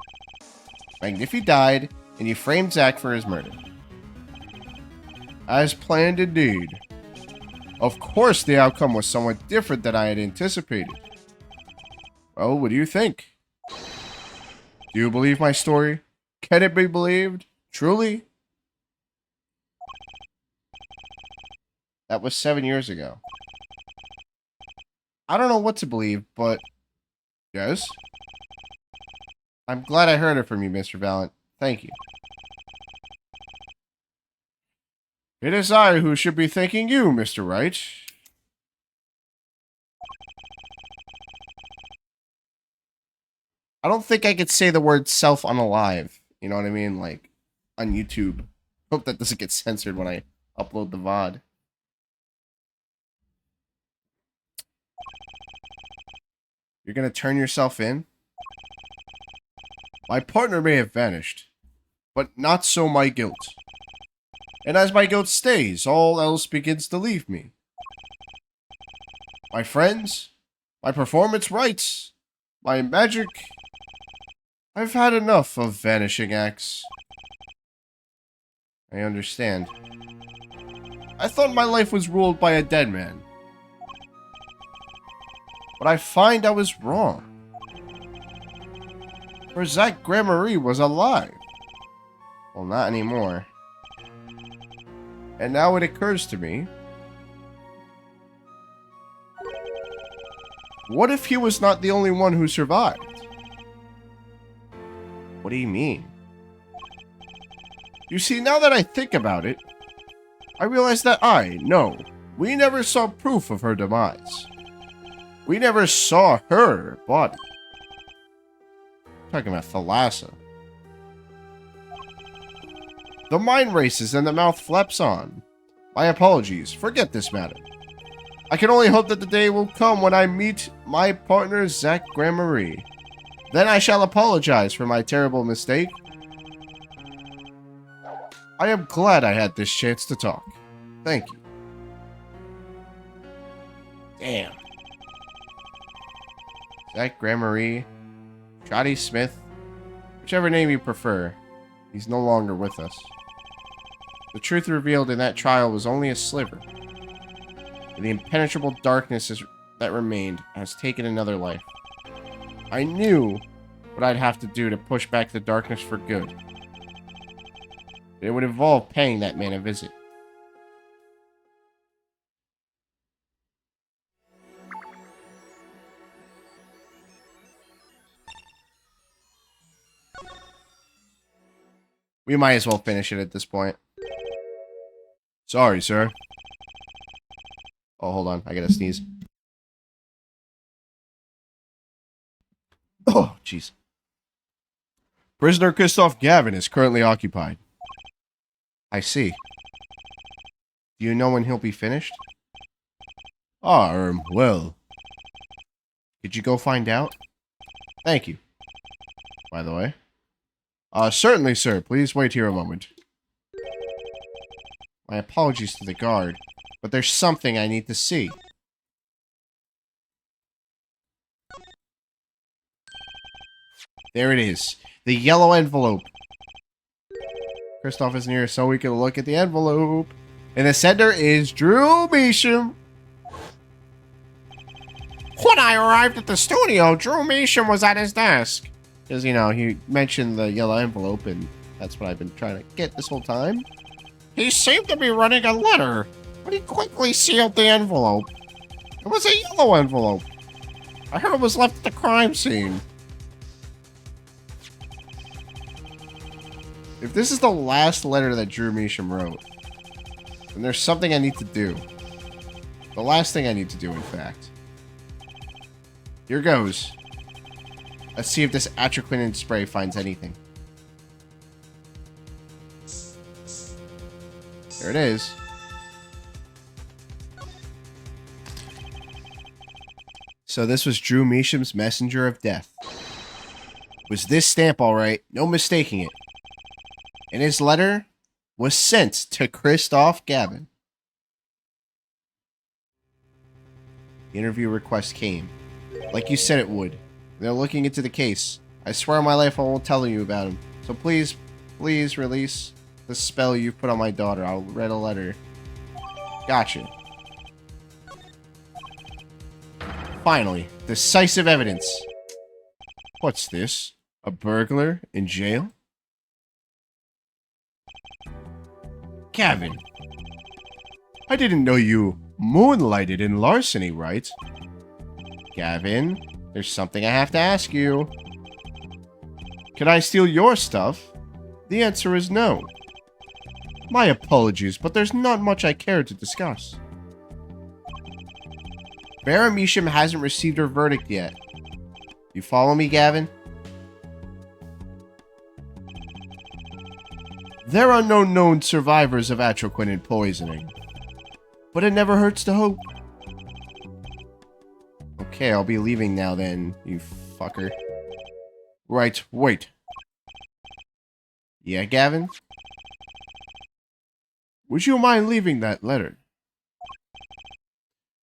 Magnifi died, and you framed Zack for his murder. As planned indeed. Of course the outcome was somewhat different than I had anticipated. Well, what do you think? Do you believe my story? Can it be believed? Truly? That was 7 years ago. I don't know what to believe, but... Yes? I'm glad I heard it from you, Mr. Valiant. Thank you. It is I who should be thanking you, Mr. Wright. I don't think I could say the word self-unalive. You know what I mean? Like, on YouTube. Hope that doesn't get censored when I upload the VOD. You're gonna turn yourself in? My partner may have vanished, but not so my guilt. And as my guilt stays, all else begins to leave me. My friends, my performance rights, my magic... I've had enough of vanishing acts. I understand. I thought my life was ruled by a dead man. But I find I was wrong. For Zack Gramarye was alive. Well, not anymore. And now it occurs to me. What if he was not the only one who survived? What do you mean? You see, now that I think about it, I realize that we never saw proof of her demise. We never saw her body. Talking about Thalassa. The mind races and the mouth flaps on. My apologies. Forget this matter. I can only hope that the day will come when I meet my partner, Zack Gramarye. Then I shall apologize for my terrible mistake. I am glad I had this chance to talk. Thank you. Damn. Zach Gramarye, Jody Smith, whichever name you prefer, he's no longer with us. The truth revealed in that trial was only a sliver. The impenetrable darkness that remained has taken another life. I knew what I'd have to do to push back the darkness for good. It would involve paying that man a visit. We might as well finish it at this point. Sorry, sir. Oh, hold on. I gotta sneeze. Oh, jeez. Prisoner Christoph Gavin is currently occupied. I see. Do you know when he'll be finished? Well. Could you go find out? Thank you. By the way. Certainly, sir. Please wait here a moment. My apologies to the guard, but there's something I need to see. There it is. The yellow envelope. Christoph isn't here, so we can look at the envelope. And the sender is Drew Measham. When I arrived at the studio, Drew Measham was at his desk. Because, you know, he mentioned the yellow envelope, and that's what I've been trying to get this whole time. He seemed to be running a letter, but he quickly sealed the envelope. It was a yellow envelope. I heard it was left at the crime scene. If this is the last letter that Drew Measham wrote, then there's something I need to do. The last thing I need to do, in fact. Here goes. Let's see if this atroquinin spray finds anything. There it is. So this was Drew Measham's messenger of death. Was this stamp alright? No mistaking it. And his letter was sent to Christoph Gavin. The interview request came. Like you said it would. They're looking into the case. I swear on my life I won't tell you about him. So please, please release the spell you've put on my daughter. I'll read a letter. Gotcha. Finally, decisive evidence. What's this? A burglar in jail? Gavin. I didn't know you moonlighted in larceny, right? Gavin, there's something I have to ask you. Can I steal your stuff? The answer is no. My apologies, but there's not much I care to discuss. Vera Measham hasn't received her verdict yet. You follow me, Gavin? There are no known survivors of atroquinin poisoning, but it never hurts to hope. Okay, I'll be leaving now then, you fucker. Right, wait. Yeah, Gavin? Would you mind leaving that letter?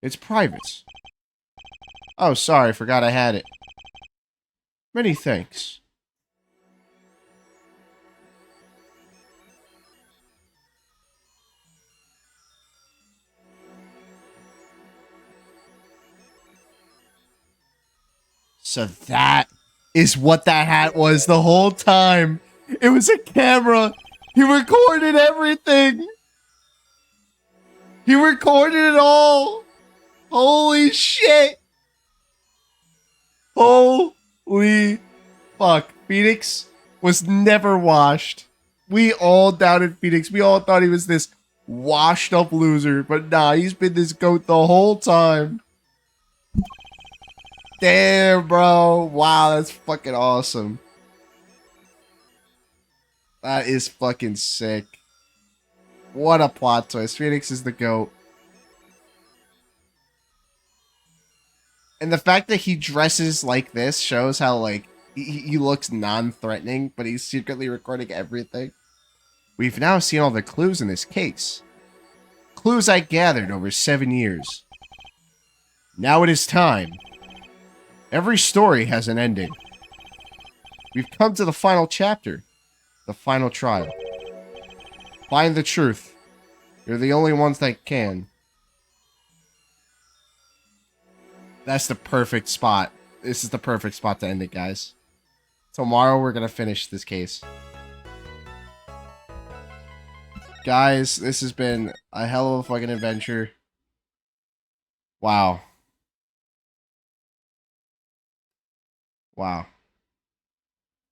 It's private. Oh, sorry, forgot I had it. Many thanks. So that is what that hat was the whole time. It was a camera. He recorded everything. He recorded it all. Holy shit. Holy fuck. Phoenix was never washed. We all doubted Phoenix. We all thought he was this washed up loser. But nah, he's been this goat the whole time. Damn, bro. Wow, that's fucking awesome. That is fucking sick. What a plot twist. Phoenix is the GOAT. And the fact that he dresses like this shows how, like, He looks non-threatening, but he's secretly recording everything. We've now seen all the clues in this case. Clues I gathered over 7 years. Now it is time. Every story has an ending. We've come to the final chapter. The final trial. Find the truth. You're the only ones that can. That's the perfect spot. This is the perfect spot to end it, guys. Tomorrow we're going to finish this case. Guys, this has been a hell of a fucking adventure. Wow. Wow.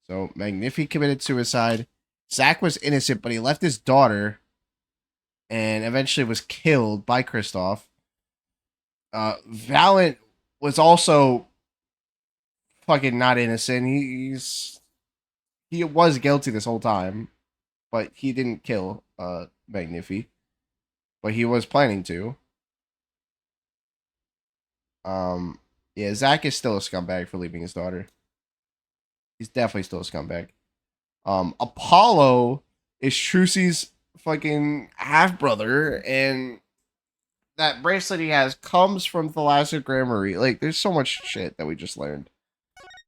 So, Magnifi committed suicide. Zach was innocent, but he left his daughter and eventually was killed by Kristoff. Valent was also fucking not innocent. He was guilty this whole time, but he didn't kill Magnifi. But he was planning to. Yeah, Zach is still a scumbag for leaving his daughter. He's definitely still a scumbag. Apollo is Trucy's fucking half brother, and that bracelet he has comes from Thalasset Gramarye. Like, there's so much shit that we just learned.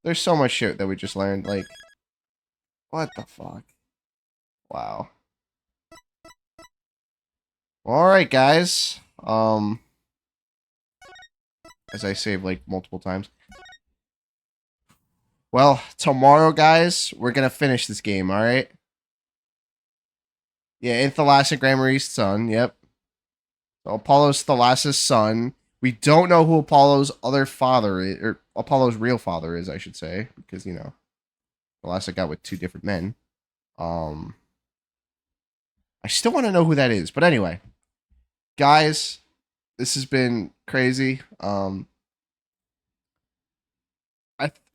There's so much shit that we just learned. Like, what the fuck? Wow. Alright, guys. As I saved, like, multiple times. Well, tomorrow, guys, we're gonna finish this game, alright? Yeah, in Thalasset Gramarye's son, yep. So Apollo's Thalasset's son. We don't know who Apollo's other father is, or Apollo's real father is, I should say, because, you know, Thalasset got with 2 different men. I still want to know who that is, but anyway, guys, this has been crazy.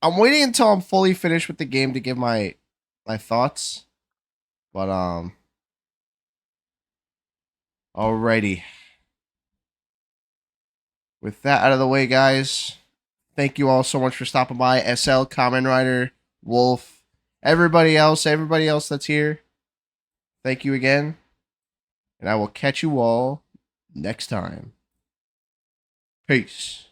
I'm waiting until I'm fully finished with the game to give my thoughts, but alrighty. With that out of the way, guys, thank you all so much for stopping by. SL, Kamen Rider, Wolf, everybody else that's here. Thank you again. And I will catch you all next time. Peace.